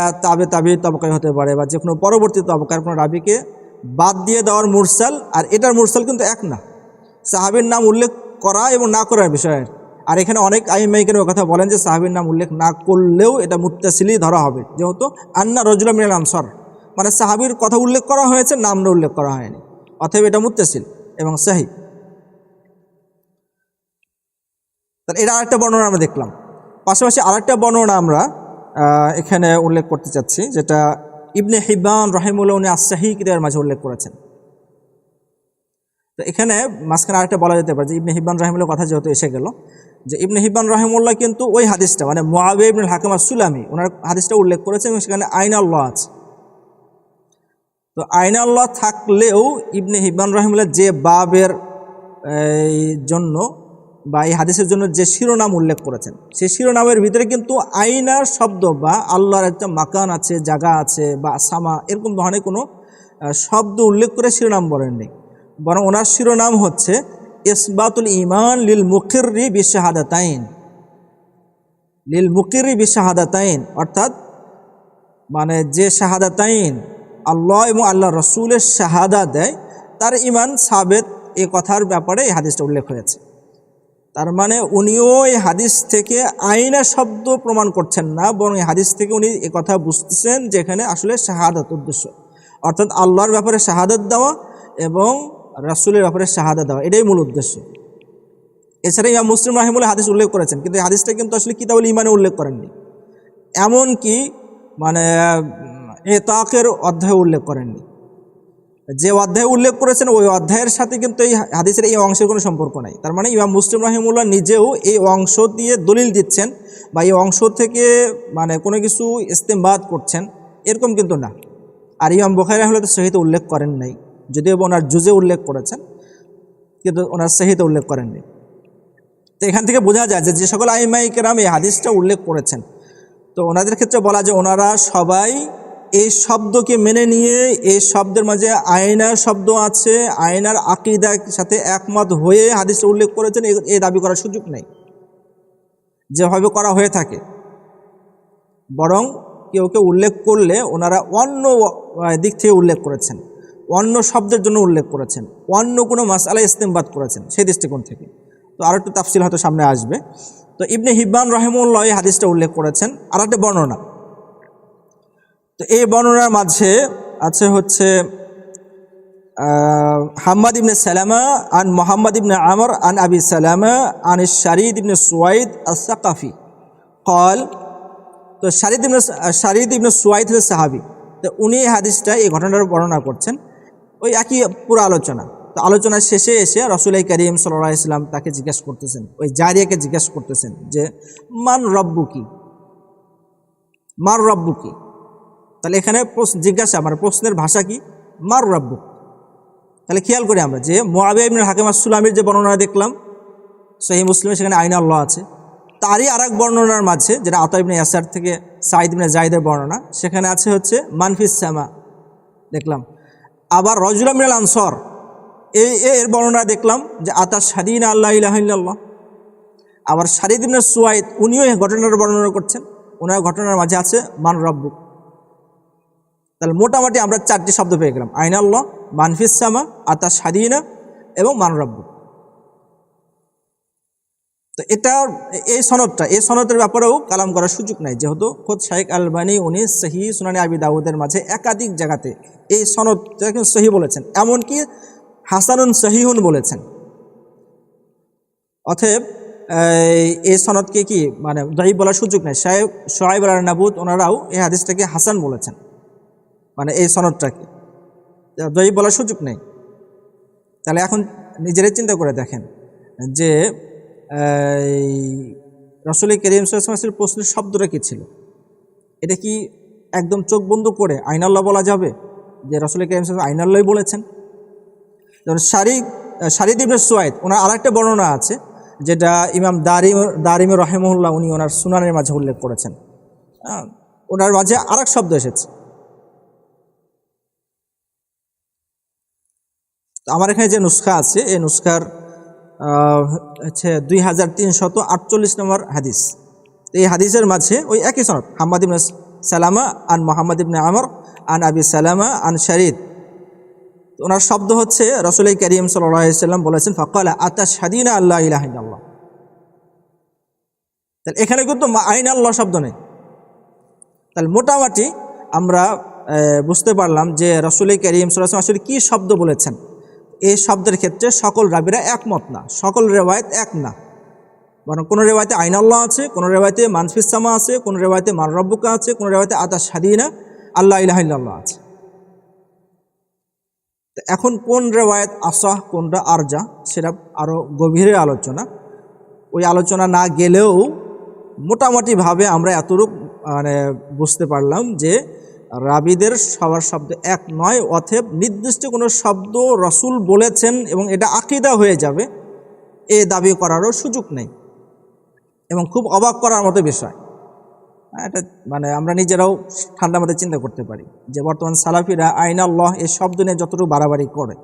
তাবি তবকায় হতে পারে বা যে কোনো পরবর্তী তবকার কোনো রাবিকে বাদ দিয়ে দেওয়ার মুরসাল আর এটার মুরসাল কিন্তু এক না, সাহাবীর নাম উল্লেখ করা এবং না করার বিষয়ে। আর এখানে অনেক আইমাইকের কথা বলেন যে সাহাবীর নাম উল্লেখ না করলেও এটা মুত্তাসিলই ধরা হবে, যেহেতু আন্না রাজুলাম মিনাল আনসার, মানে সাহাবীর কথা উল্লেখ করা হয়েছে, নামটা উল্লেখ করা হয়নি, অতএব এটা মুত্তাসিল এবং সহি। তাহলে এটা আরেকটা বর্ণনা আমরা দেখলাম। পাশাপাশি আরেকটা বর্ণনা আমরা এখানে উল্লেখ করতে চাচ্ছি, যেটা ইবনে হিব্বান রাহিমাহুল্লাহ উনি আস-সাহিহ কিতাবের মাঝে উল্লেখ করেছেন। তো এখানে মাঝখানে আরেকটা বলা যেতে পারে যে ইবনে হিব্বান রাহিমাহুল্লাহর কথা যেহেতু এসে গেল, যে ইবনে হিব্বান রাহিমাহুল্লাহ কিন্তু ওই হাদিসটা মানে মুআবিয়া ইবনুল হাকিম আস-সুলামি ওনার হাদিসটা উল্লেখ করেছেন এবং সেখানে আইন আল্লাহ আছে। তো আইন আল্লাহ থাকলেও ইবনে হিব্বান রাহিমাহুল্লাহ যে বাবের জন্য বা এই হাদিসের জন্য যে শিরোনাম উল্লেখ করেছেন, সেই শিরোনামের ভিতরে কিন্তু আইনার শব্দ বা আল্লাহর একটা মাকান আছে, জায়গা আছে বা সামা, এরকম ধরনের কোনো শব্দ উল্লেখ করে শিরোনাম বলেননি, বরং ওনার শিরোনাম হচ্ছে ইসবাতুল ঈমান লিল মুকিররি বিশাহাদাতাইন, লিল মুকিররি বিশাহাদাতাইন, অর্থাৎ মানে যে শাহাদাতাইন আল্লাহ এবং আল্লাহ রসুলের শাহাদা দেয় তার ঈমান সাবেত, এই কথার ব্যাপারে এই হাদিসটা উল্লেখ হয়েছে। তার মানে উনিও এই হাদিস থেকে আইনা শব্দ প্রমাণ করছেন না, বরং এই হাদিস থেকে উনি এই কথা বুঝতেছেন যে এখানে আসলে শাহাদাত উদ্দেশ্য, অর্থাৎ আল্লাহর ব্যাপারে শাহাদাত দেওয়া এবং রাসূলের ব্যাপারে শাহাদাত দেওয়া, এটাই মূল উদ্দেশ্য। এছাড়া ইমাম মুসলিম রাহিমাহুল্লাহ হাদিস উল্লেখ করেছেন, কিন্তু এই হাদিসটা কিন্তু আসলে কিতাবুল ঈমানে উল্লেখ করেননি, এমনকি মানে ইতাকের অধ্যায়ে উল্লেখ করেননি। যে অধ্যায় উল্লেখ করেছেন ওই অধ্যায়ের সাথে কিন্তু এই হাদিসের এই অংশের কোনো সম্পর্ক নাই। তার মানে ইমাম মুসলিম রাহিমাহুল্লাহ নিজেও এই অংশ দিয়ে দলিল দিচ্ছেন বা এই অংশ থেকে মানে কোনো কিছু ইস্তেমবাদ করছেন, এরকম কিন্তু না। আর ইমাম বুখারী রাহিমাহুল্লাহ তো সহিতে উল্লেখ করেন নাই, যদিও ওনার জুজে উল্লেখ করেছেন কিন্তু ওনার সহিতে উল্লেখ করেননি। তো এখান থেকে বোঝা যায় যে সকল আইমাই কেরাম এই হাদিসটা উল্লেখ করেছেন, তো ওনাদের ক্ষেত্রে বলা যায় ওনারা সবাই এই শব্দকে মেনে নিয়ে, এই শব্দের মাঝে আয়নার শব্দ আছে, আয়নার আকীদার সাথে একমত হয়ে হাদিসটা উল্লেখ করেছেন, এই দাবি করার সুযোগ নেই যেভাবে করা হয়ে থাকে। বরং কেউ কেউ উল্লেখ করলে ওনারা অন্য দিক থেকে উল্লেখ করেছেন, অন্য শব্দের জন্য উল্লেখ করেছেন, অন্য কোনো মাসআলা ইস্তেমবাদ করেছেন সেই দৃষ্টিকোণ থেকে। তো আর একটু তাফসিল হয়তো সামনে আসবে। তো ইবনে হিব্বান রাহিমাহুল্লাহ এই হাদিসটা উল্লেখ করেছেন। আর একটা বর্ণনা, তো এই বর্ণনার মাঝে আছে হচ্ছে হাম্মাদ ইবনে সালামা আন মুহাম্মদ ইবনে আমর আন আবি সালামা আন শারিদ ইবনে সুয়াইদ আস-সাকাফি قال, তো শারিদ ইবনে সুয়াইদ হচ্ছে সাহাবী, তো উনি এই হাদিসটা এই ঘটনার বর্ণনা করছেন, ওই একই পুরো আলোচনা। তো আলোচনার শেষে এসে রাসূল করিম সাল্লাল্লাহু আলাইহি ওয়াসাল্লাম তাকে জিজ্ঞেস করতেছেন, ওই জারিয়াকে জিজ্ঞেস করতেছেন যে মান রব্বুকি, মার রব্বুকি। তাহলে এখানে জিজ্ঞাসা মানে প্রশ্নের ভাষা কি, মার রব্বুক। তাহলে খেয়াল করি আমরা যে মুআবিয়া ইবনুল হাকিম আস-সুলামির যে বর্ণনা দেখলাম সহিহ মুসলিমে, সেখানে আইন আল্লাহ আছে। তারই আরেক বর্ণনার মাঝে যেটা আতা ইবনে ইয়াসার থেকে সাঈদ ইবনে যায়েদের বর্ণনা, সেখানে আছে হচ্ছে মানফিস সামা দেখলাম। আবার রাজুলাম মিনাল আনসার এর বর্ণনা দেখলাম যে আতা শাহাদিনা আল্লা ইলাহা ইল্লাল্লাহ। আবার শারিদ ইবনে সুয়াইদ উনিও এই ঘটনার বর্ণনা করছেন, ওনার ঘটনার মাঝে আছে মান রব্বুক। তাহলে মোটামুটি আমরা চারটি শব্দ পেয়ে গেলাম, আইন আল্লাহ, মানফিস সামা, আতা শাহাদিনা এবং মান রব্বুক। তো এটা এই সনদের ব্যাপারেও কালাম করার সুযোগ নাই, যেহেতু খোদ শাইখ আলবানী উনি সহি সুনানি আবি দাউদের মাঝে একাধিক জায়গাতে এই সনদটা কিন্তু সহি বলেছেন, এমনকি হাসানুন সহিহুন বলেছেন। অতএব এই সনদকে কি মানে দায়ী বলার সুযোগ নাই। শোয়াইব আল নাবুত ওনারাও এই হাদিসটাকে হাসান বলেছেন, মানে এই সনদটাকে দায়ী বলার সুযোগ নেই। তাহলে এখন নিজেরাই চিন্তা করে দেখেন যে রাসূল করিম সাল্লাল্লাহু আলাইহি ওয়াসাল্লামের প্রশ্নের শব্দটা কী ছিল? এটা কি একদম চোখ বন্ধ করে আইনাল্লাহ বলা যাবে যে রাসূল করিম সাল্লাল্লাহু আলাইহি ওয়াসাল্লাম আইনাল্লাহই বলেছেন? যেমন শারিদ ইবনে সুয়াইদ ওনার আরেকটা বর্ণনা আছে, যেটা ইমাম দারিমি রাহিমাহুল্লাহ উনি ওনার সুনানের মাঝে উল্লেখ করেছেন। ওনার মাঝে আরেক শব্দ এসেছে। আমার এখানে যে নুসখা আছে এই নুসখার হচ্ছে 2348 নম্বর হাদিস। এই হাদিসের মাঝে ওই একই সনদ, হাম্মাদ ইবনে সালামা আন মুহাম্মদ ইবনে আমর আন আবি সালামা আন শারিদ। ওনার শব্দ হচ্ছে রাসূল করিম সাল্লাল্লাহু আলাইহি ওয়াসাল্লাম বলেছেন ফাকালা আতাশহাদিনা আল্লা ইলাহা ইল্লাল্লাহ। তাহলে এখানে কিন্তু আইন আল্লাহ শব্দ নেই। তাহলে মোটামুটি আমরা বুঝতে পারলাম যে রাসূল করিম সাল্লাল্লাহু আলাইহি ওয়াসাল্লাম আসলে কী শব্দ বলেছেন। এই শব্দের ক্ষেত্রে সকল রাবিরা একমত না, সকল রেওয়ায়েত এক না, বরং কোনো রেওয়ায়েতে আইন আল্লাহ আছে, কোনো রেওয়ায়েতে মানফিস সামা আছে, কোনো রেওয়ায়েতে মান রব্বুকা আছে, কোনো রেওয়ায়েতে আতাশহাদিনা আল্লা ইলাহা ইল্লাল্লাহ আছে। এখন কোন রেওয়ায়েত আসাহ কোনটা আরজা সেটা আরও গভীরে আলোচনা। ওই আলোচনা না গেলেও মোটামুটিভাবে আমরা এতটুকু মানে বুঝতে পারলাম যে রাবিদের সবার শব্দ এক নয়, অতএব নির্দিষ্ট কোনো শব্দ রাসূল বলেছেন এবং এটা আকীদা হয়ে যাবে এ দাবি করারও সুযোগ নেই, এবং খুব অবাক করার মতো বিষয়। এটা মানে আমরা নিজেরাও ঠান্ডা মাথায় চিন্তা করতে পারি যে বর্তমান সালাফিরা আইন আল্লাহ এই শব্দ নিয়ে যতটুকু বাড়াবাড়ি করে,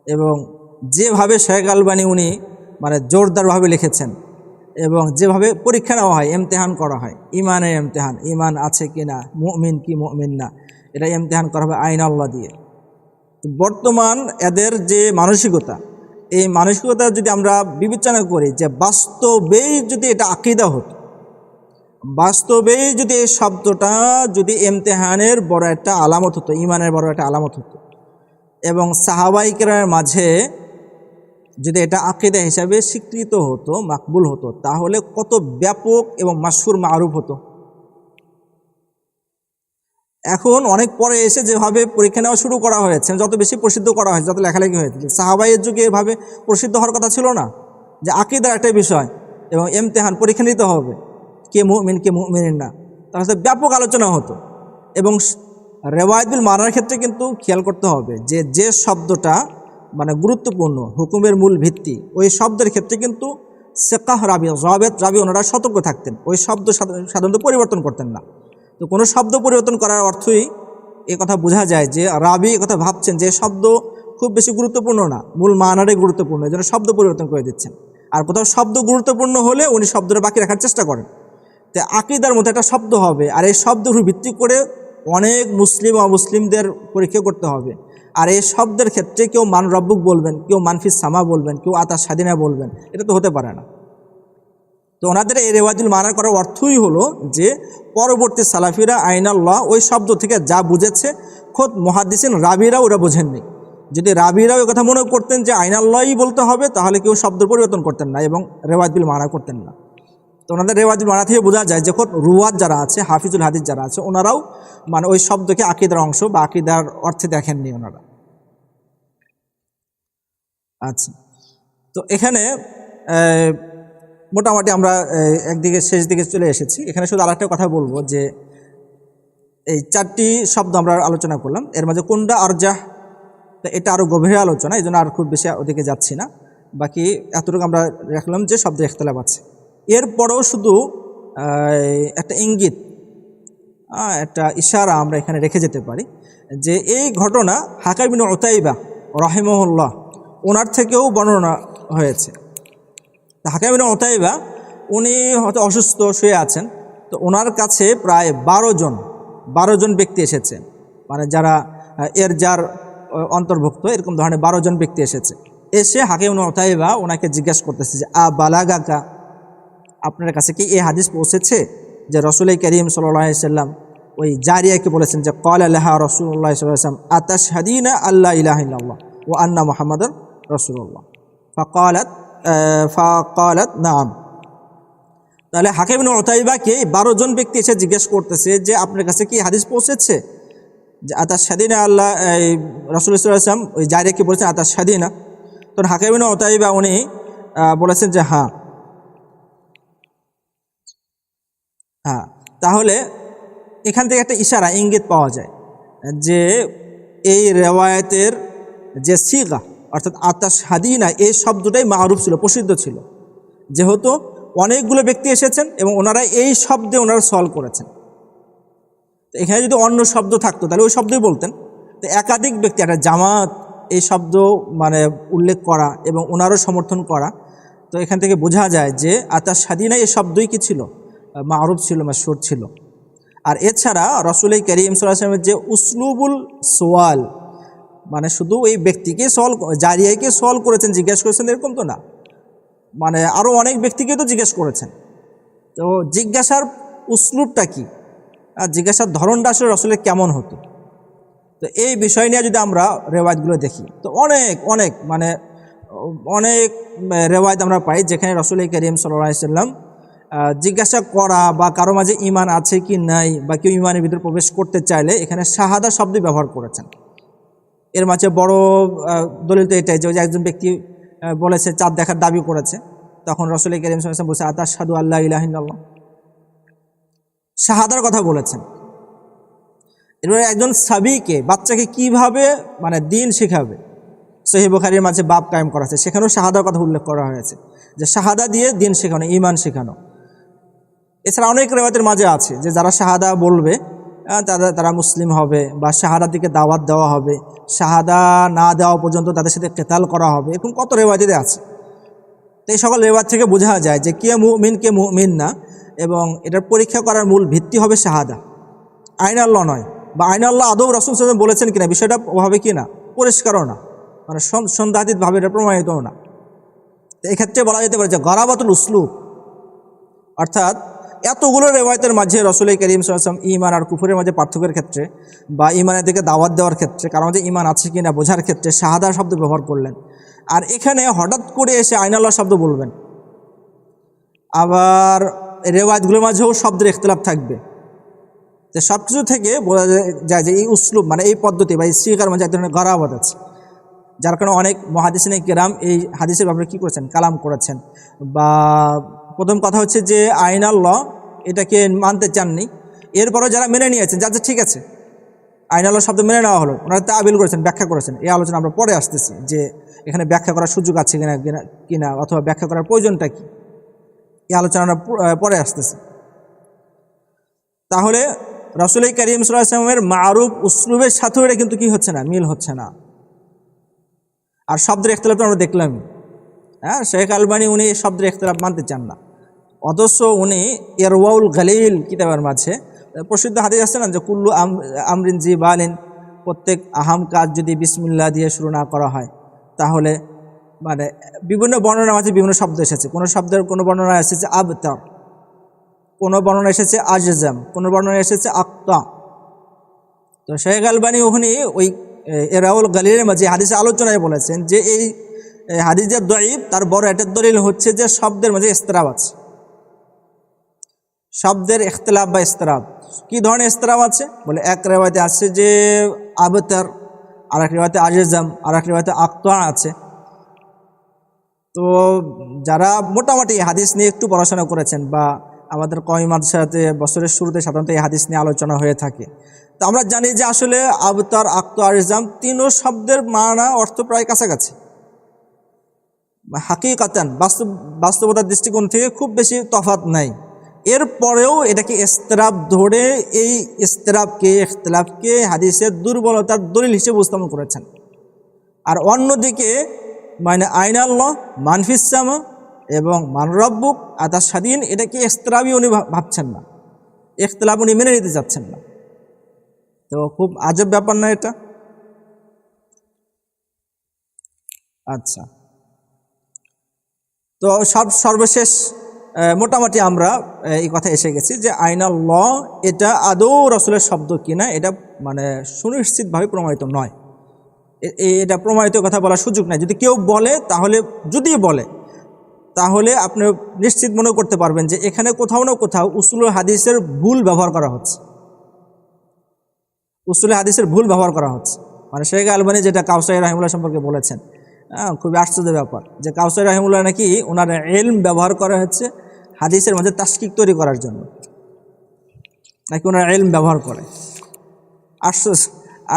এবং যেভাবে শাইখ আলবানী উনি মানে জোরদারভাবে লিখেছেন, এবং যেভাবে পরীক্ষা নেওয়া হয়, ইমতিহান করা হয়, ইমানের ইমতিহান, ইমান আছে কি না, মুমিন কি মুমিন না, এটা ইমতিহান করা হবে আইন আল্লাহ দিয়ে। বর্তমান এদের যে মানসিকতা, এই মানসিকতা যদি আমরা বিবেচনা করি যে বাস্তবেই যদি এটা আকীদা হতো, বাস্তবেই যদি এই শব্দটা যদি ইমতিহানের বড় একটা আলামত হতো, ইমানের বড় একটা আলামত হতো, এবং সাহাবায়ে কেরামের মাঝে যদি এটা আকীদা হিসাবে স্বীকৃত হতো, মাকবুল হতো, তাহলে কত ব্যাপক এবং মাশহুর মারুফ হতো। এখন অনেক পরে এসে যেভাবে পরীক্ষা নেওয়া শুরু করা হয়েছে, যত বেশি প্রসিদ্ধ করা হয়েছে, যত লেখালেখি হয়েছে, সাহাবায়ের যুগে এভাবে প্রসিদ্ধ হওয়ার কথা ছিল না, যে আকীদার একটা বিষয় এবং ইমতিহান পরীক্ষা নিতে হবে কে মুমিন কে মুমিন না, তাহলে ব্যাপক আলোচনা হতো। এবং রেওয়ায়েতুল মানার ক্ষেত্রে কিন্তু খেয়াল করতে হবে যে শব্দটা মানে গুরুত্বপূর্ণ, হুকুমের মূল ভিত্তি, ওই শব্দের ক্ষেত্রে কিন্তু সেকাহ রাবি রাবি ওনারা সতর্ক থাকতেন, ওই শব্দ সাধারণত পরিবর্তন করতেন না। তো কোনো শব্দ পরিবর্তন করার অর্থই এ কথা বোঝা যায় যে রাবি কথা ভাবছেন যে শব্দ খুব বেশি গুরুত্বপূর্ণ না, মূল মানারে গুরুত্বপূর্ণ, এই জন্য শব্দ পরিবর্তন করে দিচ্ছেন। আর কোথাও শব্দ গুরুত্বপূর্ণ হলে উনি শব্দটা বাকি রাখার চেষ্টা করেন। তো আকীদার মধ্যে একটা শব্দ হবে, আর এই শব্দের উপর ভিত্তি করে অনেক মুসলিম অমুসলিমদের পরীক্ষা করতে হবে। আর এই শব্দের ক্ষেত্রে কেউ মান রব্বুক বলবেন, কেউ মানফিস সামা বলবেন, কেউ আতাশহাদিনা বলবেন, এটা তো হতে পারে না। তো ওনাদের এই রেওয়াজুল মানার করার অর্থই হলো যে পরবর্তী সালাফিরা আইনাল্লাহ ওই শব্দ থেকে যা বুঝেছে, খোদ মুহাদ্দিসিন রাবিরাও ওরা বোঝেননি। যদি রাবিরাও কথা মনে করতেন যে আইনাল্লাহই বলতে হবে, তাহলে কেউ শব্দ পরিবর্তন করতেন না এবং রেওয়াজুল মানা করতেন না। তো ওনাদের রেওয়াজুল মানা থেকে বোঝা যায় যে খোদ রুয়াত যারা আছে, হাফিজুল হাদিস যারা আছে, ওনারাও মানে ওই শব্দকে আকীদার অংশ বা আকীদার অর্থে দেখেননি ওনারা। আচ্ছা, তো এখানে মোটামুটি আমরা একদিকে শেষ দিকে চলে এসেছি। এখানে শুধু আরেকটা কথা বলবো যে এই চারটি শব্দ আমরা আলোচনা করলাম, এর মাঝে কোনটা আরজাহ, এটা আরও গভীরে আলোচনা, এই জন্য আর খুব বেশি ওদিকে যাচ্ছি না। বাকি এতটুকু আমরা রাখলাম যে শব্দের ইখতিলাফ আছে। এরপরেও শুধু একটা ইঙ্গিত, একটা ইশারা আমরা এখানে রেখে যেতে পারি যে এই ঘটনা হাকাম ইবনে উতাইবা রাহিমাহুল্লাহ ওনার থেকেও বর্ণনা হয়েছে। হাকাম ইবনে উতাইবা উনি হয়তো অসুস্থ শুয়ে আছেন, তো ওনার কাছে প্রায় 12 জন ব্যক্তি এসেছেন, মানে যারা যার অন্তর্ভুক্ত এরকম ধরনের 12 জন ব্যক্তি এসেছে। এসে হাকাম ইবনে উতাইবা ওনাকে জিজ্ঞাসা করতেছে যে বালাগাকা, আপনার কাছে কি এই হাদিস পৌঁছেছে যে রাসূল করিম সাল্লাল্লাহু আলাইহি সাল্লাম ওই জারিয়াকে বলেছেন যে ক্বালা লাহা রাসূলুল্লাহ সাল্লাল্লাহু আলাইহি ওয়াসাল্লাম আতাশহাদিনা আল্লা ইলাহা ইল্লাল্লাহ ওয়া আন্না মুহাম্মাদার রাসূলুল্লাহ ফাকালাত নাম। তাহলে হাকিম ইবনে উতাইবাকে 12 জন ব্যক্তি এসে জিজ্ঞেস করতেছে যে আপনার কাছে কি হাদিস পৌঁছেছে যে আতাশহাদিনা আল্লাহ, রাসূলুল্লাহ সাল্লাল্লাহু আলাইহি ওয়াসাল্লাম ওই জারিয়াকে বলেছেন আতাশহাদিনা। তখন হাকিম ইবনে উতাইবা উনি বলেছেন যে হ্যাঁ। তাহলে এখান থেকে একটা ইশারা ইঙ্গিত পাওয়া যায় যে এই রেওয়ায়েতের যে সিগা অর্থাৎ আতাশহাদিনা এই শব্দটাই মারুফ ছিল, প্রসিদ্ধ ছিল, যেহেতু অনেকগুলো ব্যক্তি এসেছেন এবং ওনারা এই শব্দে ওনারা সলভ করেছেন। তো এখানে যদি অন্য শব্দ থাকতো তাহলে ওই শব্দই বলতেন। তো একাধিক ব্যক্তি, একটা জামাত এই শব্দ মানে উল্লেখ করা এবং ওনারও সমর্থন করা, তো এখান থেকে বোঝা যায় যে আতাশহাদিনা এই শব্দই কি ছিল, মারুফ ছিল, মাশহুর ছিল। আর এছাড়া রাসূল করিম সাল্লাল্লাহু আলাইহি ওয়াসাল্লামের যে উসলুবুল সোয়াল, মানে শুধু এই ব্যক্তিকে জারিয়াকে সওয়াল করেছেন, জিজ্ঞেস করেছেন এরকম তো না, মানে আরও অনেক ব্যক্তিকে তো জিজ্ঞেস করেছেন। তো জিজ্ঞাসার উসলুবটা কি আর জিজ্ঞাসার ধরনটা আসলে রাসূলের কেমন হতো, তো এই বিষয় নিয়ে যদি আমরা রেওয়ায়েতগুলো দেখি তো অনেক মানে অনেক রেওয়ায়েত আমরা পাই যেখানে রাসূল করিম সাল্লাল্লাহু আলাইহি ওয়াসাল্লাম জিজ্ঞাসা করা বা কারো মাঝে ঈমান আছে কি নাই বা কেউ ঈমানের ভিতরে প্রবেশ করতে চাইলে এখানে শাহাদা শব্দ ব্যবহার করেছেন। এর মাঝে বড় দলিল তো এটাই যে একজন ব্যক্তি বলেছে চাঁদ দেখার দাবি করেছে, তখন রাসূল করিম সাল্লাল্লাহু আলাইহি ওয়াসাল্লাম বলেছে আতাশহাদু আল্লা ইলাহা ইল্লাল্লাহ, শাহাদার কথা বলেছেন। এরপরে একজন সাবিকে, বাচ্চাকে কিভাবে মানে দিন শেখাবে, সহিহ বুখারীর মাঝে বাব কায়েম করা আছে, সেখানেও শাহাদার কথা উল্লেখ করা হয়েছে যে শাহাদা দিয়ে দিন শেখানো, ঈমান শেখানো। এছাড়া অনেক রিওয়ায়াতের মাঝে আছে যে যারা শাহাদা বলবে তারা মুসলিম হবে বা শাহাদার দিকে দাওয়াত দেওয়া হবে, শাহাদা না দেওয়া পর্যন্ত তাদের সাথে কিতাল করা হবে, এরকম কত রিওয়ায়াতে আছে। তো এই সকল রিওয়ায়াত থেকে বোঝা যায় যে কে মুমিন কে মুমিন না, এবং এটার পরীক্ষা করার মূল ভিত্তি হবে শাহাদা, আইন আল্লাহ নয়, বা আইন আল্লাহ আদৌ রাসূল সাল্লাল্লাহু আলাইহি ওয়াসাল্লাম বলেছেন কিনা বিষয়টা ওভাবে কিনা পরিষ্কারও না, মানে সন্দেহাতীতভাবে এটা প্রমাণিতও না। তো এক্ষেত্রে বলা যেতে পারে যে গরাবাতুল উসলুব, অর্থাৎ এতগুলো রেওয়ায়েতের মাঝে রাসূল করিম সাল্লাল্লাহু আলাইহি ওয়াসাল্লাম ঈমান আর কুফরের মাঝে পার্থক্যের ক্ষেত্রে বা ঈমানের দিকে দাওয়াত দেওয়ার ক্ষেত্রে, কারণ মধ্যে ঈমান আছে কিনা বোঝার ক্ষেত্রে শাহাদা শব্দ ব্যবহার করলেন। আর এখানে হঠাৎ করে এসে আইন আল্লাহ শব্দ বলবেন। আবার রেওয়ায়েতগুলোর মাঝেও শব্দের ইখতিলাফ থাকবে। তো সব কিছু থেকে বোঝা যায় যে এই উসলুব মানে এই পদ্ধতি বা এই সিগার মাঝে এক ধরনের গরাবাত আছে, যার কারণে অনেক মুহাদ্দিসিনে কিরাম এই হাদিসের ব্যাপারে কী করেছেন, কালাম করেছেন। বা প্রথম কথা হচ্ছে যে আইন আল্লাহ এটাকে মানতে চাননি, এরপরও যারা মেনে নিয়েছেন যাচ্ছে ঠিক আছে আইন আল্লাহ শব্দ মেনে নেওয়া হলো, ওনারা তাবিল করেছেন, ব্যাখ্যা করেছেন। এই আলোচনা আমরা পরে আসতেছি যে এখানে ব্যাখ্যা করার সুযোগ আছে কিনা অথবা ব্যাখ্যা করার প্রয়োজনটা কি, এই আলোচনা আমরা পরে আসতেছি। তাহলে রাসূল করিম সাল্লাল্লাহু আলাইহি ওয়াসাল্লামের মারুফ উসলুবের সাথেও এটা কিন্তু কি হচ্ছে না, মিল হচ্ছে না। আর শব্দের ইখতিলাফ তো আমরা দেখলাম, হ্যাঁ, শেখ আলবানী উনি শব্দের ইখতিলাফ মানতে চান না, অথচ উনি ইরওয়াউল গালিল কিতাবের মাঝে প্রসিদ্ধ হাদিস আছে না যে কুল্লু আমরিন জি বালিন, প্রত্যেক আহাম কাজ যদি বিসমিল্লাহ দিয়ে শুরু না করা হয় তাহলে, মানে বিভিন্ন বর্ণনার মাঝে বিভিন্ন শব্দ এসেছে, কোনো শব্দের কোনো বর্ণনা এসেছে আবতার, কোনো বর্ণনা এসেছে আজজাম, কোনো বর্ণনা এসেছে আক্তা। তো শেখ আলবানী ওখানে ওই ইরওয়াউল গালিলের মাঝে হাদিসে আলোচনায় বলেছেন যে এই হাদিস যে দঈফ তার বড় একটা দলিল হচ্ছে যে শব্দের মাঝে ইসতিরাব আছে। শব্দের ইখতিলাফ বা ইসতিরাব, কি ধরনের ইসতিরাব আছে বলে, এক রিওয়ায়াতে আছে যে আবতার, আর এক রিওয়ায়াতে আজজাম, আর এক রিওয়ায়াতে আক্তা আছে। তো যারা মোটামুটি হাদিস নিয়ে একটু পড়াশোনা করেছেন বা আমাদের কওমি মাদ্রাসাতে বছরের শুরুতে সাধারণত এই হাদিস নিয়ে আলোচনা হয়ে থাকে, তো আমরা জানি যে আসলে আবতার, আক্তা, আজজাম তিনও শব্দের মানা অর্থ প্রায় কাছাকাছি, হাকিকাতান বাস্তবতার দৃষ্টিকোণ থেকে খুব বেশি তফাৎ নাই। এরপরেও এটাকে ইসতিরাব ধরে এই ইখতিলাফকে হাদিসের দুর্বলতার দলিল হিসেবে উপস্থাপন করেছেন। আর অন্যদিকে মানে আইন আল্লাহ, মানফিস সামা এবং মান রব্বুক আতাশহাদিন, এটাকে ইখতিলাফই উনি ভাবছেন না, ইখতিলাফ উনি মেনে নিতে চাচ্ছেন না। তো খুব আজব ব্যাপার না এটা? আচ্ছা, তো সর্বশেষ মোটামুটি আমরা এই কথা এসে গেছি যে আইনাল্লাহ এটা আদৌ রসুলের শব্দ কিনা এটা মানে সুনিশ্চিতভাবে প্রমাণিত নয়। এটা প্রমাণিত কথা বলার সুযোগ নাই। যদি কেউ বলে তাহলে, যদি বলে তাহলে আপনি নিশ্চিত মনে করতে পারবেন যে এখানে কোথাও না কোথাও উসুলুল হাদিসের ভুল ব্যবহার করা হচ্ছে, উসুলুল হাদিসের ভুল ব্যবহার করা হচ্ছে। মানে শেখ আলবানী যেটা কাউসারী রাহিমুল্লাহ সম্পর্কে বলেছেন, খুবই আশ্চর্যের ব্যাপার যে কাউসারী রাহিমুল্লাহ নাকি ওনার ইলম ব্যবহার করা হচ্ছে হাদিসের মধ্যে তাশকিক তৈরি করার জন্য, নাকি ওনার ইলম ব্যবহার করে।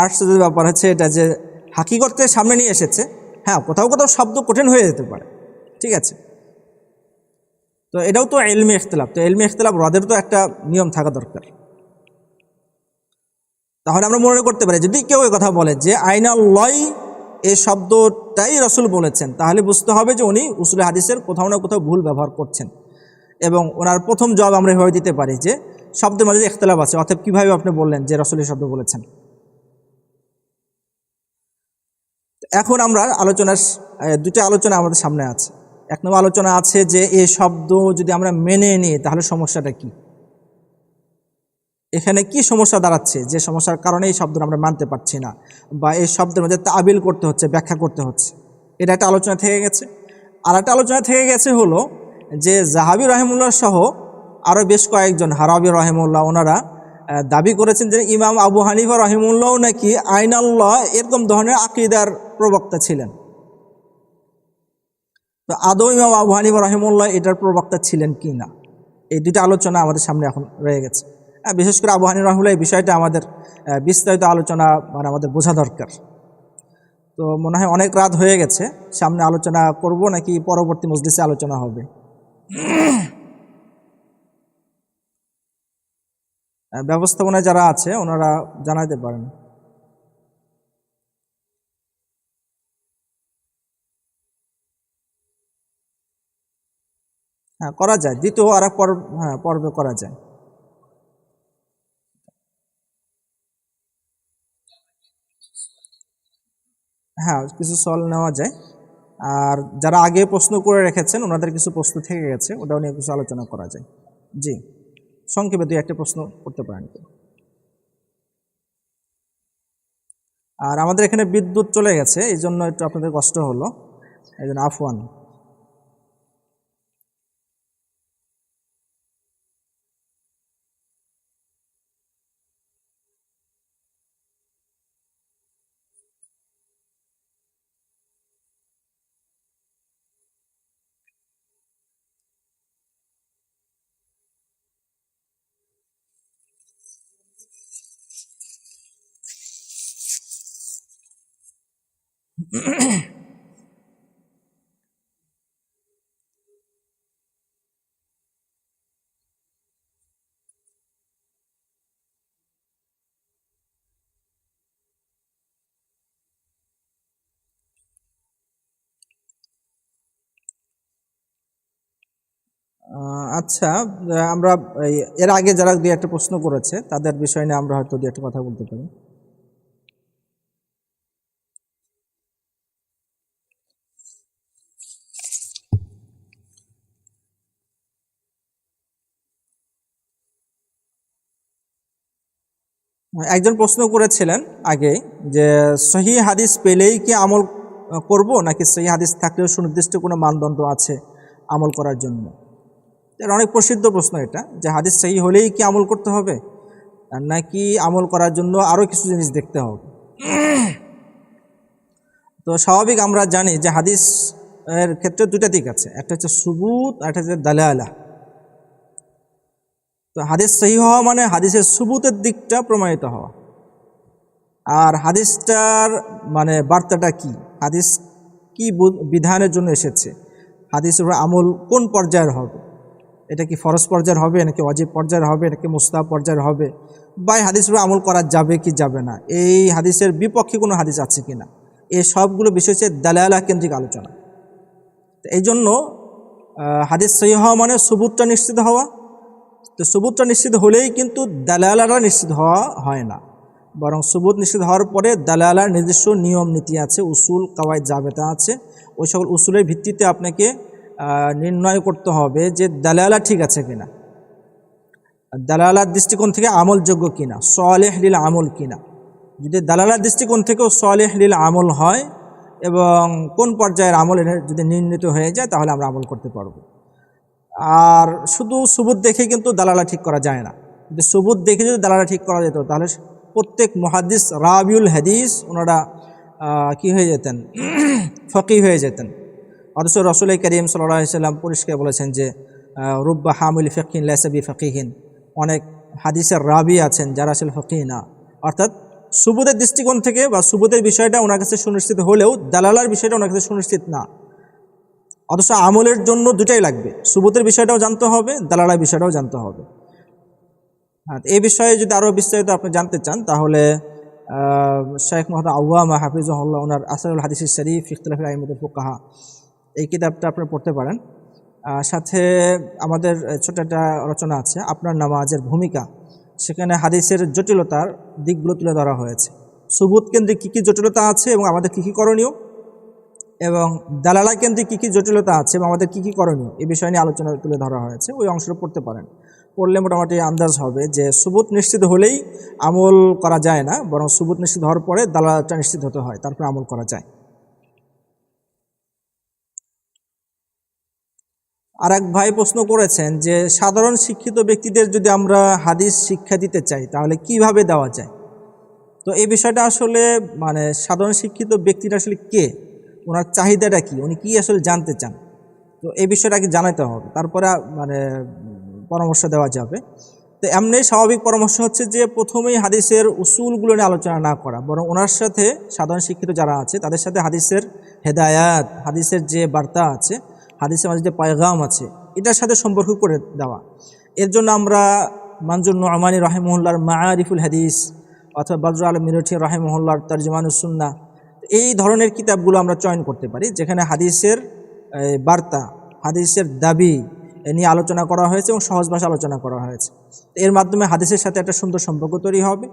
আশ্চর্যের ব্যাপার হচ্ছে এটা যে হাকিকতকে সামনে নিয়ে এসেছে। হ্যাঁ, কোথাও কোথাও শব্দ কঠিন হয়ে যেতে পারে, ঠিক আছে, তো এটাও তো ইলমি ইখতিলাফ। তো ইলমি ইখতিলাফ রদের তো একটা নিয়ম থাকা দরকার। তাহলে আমরা মনে করতে পারি যদি কেউ কথা বলে যে আইনাল্লাহ এই শব্দটাই রসুল বলেছেন, তাহলে বুঝতে হবে যে উনি উসুলে হাদিসের কোথাও না কোথাও ভুল ব্যবহার করছেন। এবং ওনার প্রথম জবাব আমরা এভাবে দিতে পারি যে শব্দের মাঝে ইখতিলাফ আছে, অতএব কীভাবে আপনি বললেন যে রসুল এই শব্দ বলেছেন। এখন আমরা দুটো আলোচনা আমাদের সামনে আছে। এক নম্বর আলোচনা আছে যে এই শব্দ যদি আমরা মেনে নিই তাহলে সমস্যাটা কি, এখানে কি সমস্যা দাঁড়াচ্ছে, যে সমস্যার কারণে এই শব্দ আমরা মানতে পারছি না, বা এই শব্দের মধ্যে তাবিল করতে হচ্ছে, ব্যাখ্যা করতে হচ্ছে। এটা একটা আলোচনা থেকে গেছে। আর একটা আলোচনা থেকে গেছে হলো যে জাহাবি রহিমুল্লাহ সহ আরও বেশ কয়েকজন, হারাবি রহিমুল্লাহ, ওনারা দাবি করেছেন যে ইমাম আবু হানিফা রহিমুল্লাহ নাকি আইনাল্লাহ এরকম ধরনের আকীদার প্রবক্তা ছিলেন। তো আদৌ ইমাম আবু হানিফা রহিমুল্লাহ এটার প্রবক্তা ছিলেন কি না, এই দুটো আলোচনা আমাদের সামনে এখন রয়ে গেছে। বিশেষ করে আবু হানিফা রহিমুল্লাহ এই বিষয়টা আমাদের বিস্তারিত আলোচনা মানে আমাদের বোঝা দরকার। তো মনে হয় অনেক রাত হয়ে গেছে, সামনে আলোচনা করব নাকি পরবর্তী মজলিসে আলোচনা হবে? ব্যবস্থাপনায় যারা আছে ওনারা জানাতে পারেন। হ্যাঁ, করা যায়, দ্বিতীয় আর এক পর্বে করা যায়। হ্যাঁ, কিছু সওয়াল নেওয়া যায়। আর যারা আগে প্রশ্ন করে রেখেছেন ওনাদের কিছু প্রশ্ন থেকে গেছে, ওটাও নিয়ে কিছু আলোচনা করা যায়। জি, সংক্ষেপে দুই একটা প্রশ্ন করতে পারেন। আর আমাদের এখানে বিদ্যুৎ চলে গেছে, এই জন্য একটু আপনাদের কষ্ট হলো, এই জন্য আফওয়ান। আচ্ছা, আমরা এর আগে যারা দুই একটা প্রশ্ন করেছে তাদের বিষয় নিয়ে আমরা হয়তো দুই একটা কথা বলতে পারি। একজন প্রশ্ন করেছিলেন আগে যে সহিহ হাদিস পেলেই কি আমল করব, নাকি সহিহ হাদিস থাকলেও সুনির্দিষ্ট কোনো মানদণ্ড আছে আমল করার জন্য? এটা অনেক প্রসিদ্ধ প্রশ্ন এটা, যে হাদিস সহিহ হলেই কি আমল করতে হবে, নাকি আমল করার জন্য আরও কিছু জিনিস দেখতে হবে? তো স্বাভাবিক আমরা জানি যে হাদিস এর ক্ষেত্রে দুটা দিক আছে, একটা হচ্ছে সুবুত আর একটা হচ্ছে দালালা। তো হাদিস সহিহ হওয়া মানে হাদিসের সুবুতের দিকটা প্রমাণিত হওয়া, আর হাদিসটার মানে বার্তাটা কি, হাদিস কি বিধানের জন্য এসেছে, হাদিসের আমল কোন পর্যায়ের হবে, এটা কি ফরজ পর্যায়ের হবে, নাকি ওয়াজিব পর্যায়ের হবে, নাকি মুস্তাহাব পর্যায়ের হবে, বা এই হাদিসের আমল করা যাবে কি যাবে না, এই হাদিসের বিপক্ষে কোনো হাদিস আছে কি না, এই সবগুলো বিষয় হচ্ছে দালালা কেন্দ্রিক আলোচনা। তো এই জন্য হাদিস সহিহ হওয়া মানে সুবুতটা নিশ্চিত হওয়া। তো সুবুতটা নিশ্চিত হলেই কিন্তু দালালাটা নিশ্চিত হওয়া হয় না, বরং সুবুত নিশ্চিত হওয়ার পরে দালালার নিজস্ব নিয়ম নীতি আছে, উসুল কাওয়াইদ জাবেতা আছে, ওই সকল উসুলের ভিত্তিতে আপনাকে নির্ণয় করতে হবে যে দালালা ঠিক আছে কিনা, দালালার দৃষ্টিকোণ থেকে আমলযোগ্য কিনা, সালেহ লিল আমল কিনা। যদি দালালার দৃষ্টিকোণ থেকেও সালেহ লিল আমল হয় এবং কোন পর্যায়ের আমল এনে যদি নির্ণীত হয়ে যায় তাহলে আমরা আমল করতে পারবো। আর শুধু সুবুত দেখে কিন্তু দালালা ঠিক করা যায় না। যদি সুবুত দেখে যদি দালালা ঠিক করা যেত তাহলে প্রত্যেক মুহাদ্দিস রাবিউল হাদিস ওনারা কি হয়ে যেতেন, ফকি হয়ে যেতেন। অথচ রাসূল করিম সাল্লাল্লাহু আলাইহি ওয়াসাল্লাম পরিষ্কার বলেছেন যে রুব্বা হামিল ফিকহিন লাইসা বিফাকিহিন, অনেক হাদিসের রাবি আছেন যারা আসলে ফকি না। অর্থাৎ সুবুতের দৃষ্টিকোণ থেকে বা সুবুতের বিষয়টা ওনার কাছে সুনিশ্চিত হলেও দালালার বিষয়টা ওনার কাছে সুনিশ্চিত না। অথচ আমলের জন্য দুটাই লাগবে, সুবুতের বিষয়টাও জানতে হবে, দালালার বিষয়টাও জানতে হবে। এই বিষয়ে যদি আরও বিস্তারিত আপনি জানতে চান তাহলে শেখ মুহাম্মদ আওয়ামা হাফিজুল্লাহ ওনার আসরুল হাদিস শরীফ ইখতিলাফুল আইম্মাতুল ফুকাহা এই কিতাবটা আপনি পড়তে পারেন। সাথে আমাদের ছোট একটা রচনা আছে আপনার নামাজের ভূমিকা, সেখানে হাদিসের জটিলতার দিকগুলো তুলে ধরা হয়েছে। সুবুত কেন্দ্রিক কী কী জটিলতা আছে এবং আমাদের কী কী করণীয়, এবং দালালা কেন্দ্রিক কী কী জটিলতা আছে এবং আমাদের কী কী করণীয়, এই বিষয় নিয়ে আলোচনা তুলে ধরা হয়েছে। ওই অংশটা পড়তে পারেন, পড়লে মোটামুটি আন্দাজ হবে যে সুবুত নিশ্চিত হলেই আমল করা যায় না, বরং সুবুত নিশ্চিত হওয়ার পরে দালালাটা নিশ্চিত হতে হয়, তারপরে আমল করা যায়। আর এক ভাই প্রশ্ন করেছেন যে সাধারণ শিক্ষিত ব্যক্তিদের যদি আমরা হাদিস শিক্ষা দিতে চাই তাহলে কিভাবে দেওয়া যায়। তো এই বিষয়টা আসলে মানে সাধারণ শিক্ষিত ব্যক্তিটা আসলে কে, ওনার চাহিদাটা কি, উনি কি আসলে জানতে চান, তো এই বিষয়টা আগে জানাতে হবে, তারপরে মানে পরামর্শ দেওয়া যাবে। তো এমনি স্বাভাবিক পরামর্শ হচ্ছে যে প্রথমেই হাদিসের উসুলগুলো নিয়ে আলোচনা না করা, বরং ওনার সাথে সাধারণ শিক্ষিত যারা আছে তাদের সাথে হাদিসের হেদায়াত, হাদিসের যে বার্তা আছে, হাদিসের মাঝে যে পায়গাম আছে, এটার সাথে সম্পর্ক করে দেওয়া। এর জন্য আমরা মানজুর নু'মানী রাহিমাহুল্লাহর মাআরিফুল হাদিস অথবা বদরুল আলম মিরঠি রাহিমাহুল্লাহর তারজমানুস সুন্নাহ, এই ধরনের কিতাবগুলো আমরা চয়ন করতে পারি, যেখানে হাদিসের বার্তা, হাদিসের দাবি নিয়ে আলোচনা করা হয়েছে এবং সহজ ভাষা আলোচনা করা হয়েছে। এর মাধ্যমে হাদিসের সাথে একটা সুন্দর সম্পর্ক তৈরি হবে।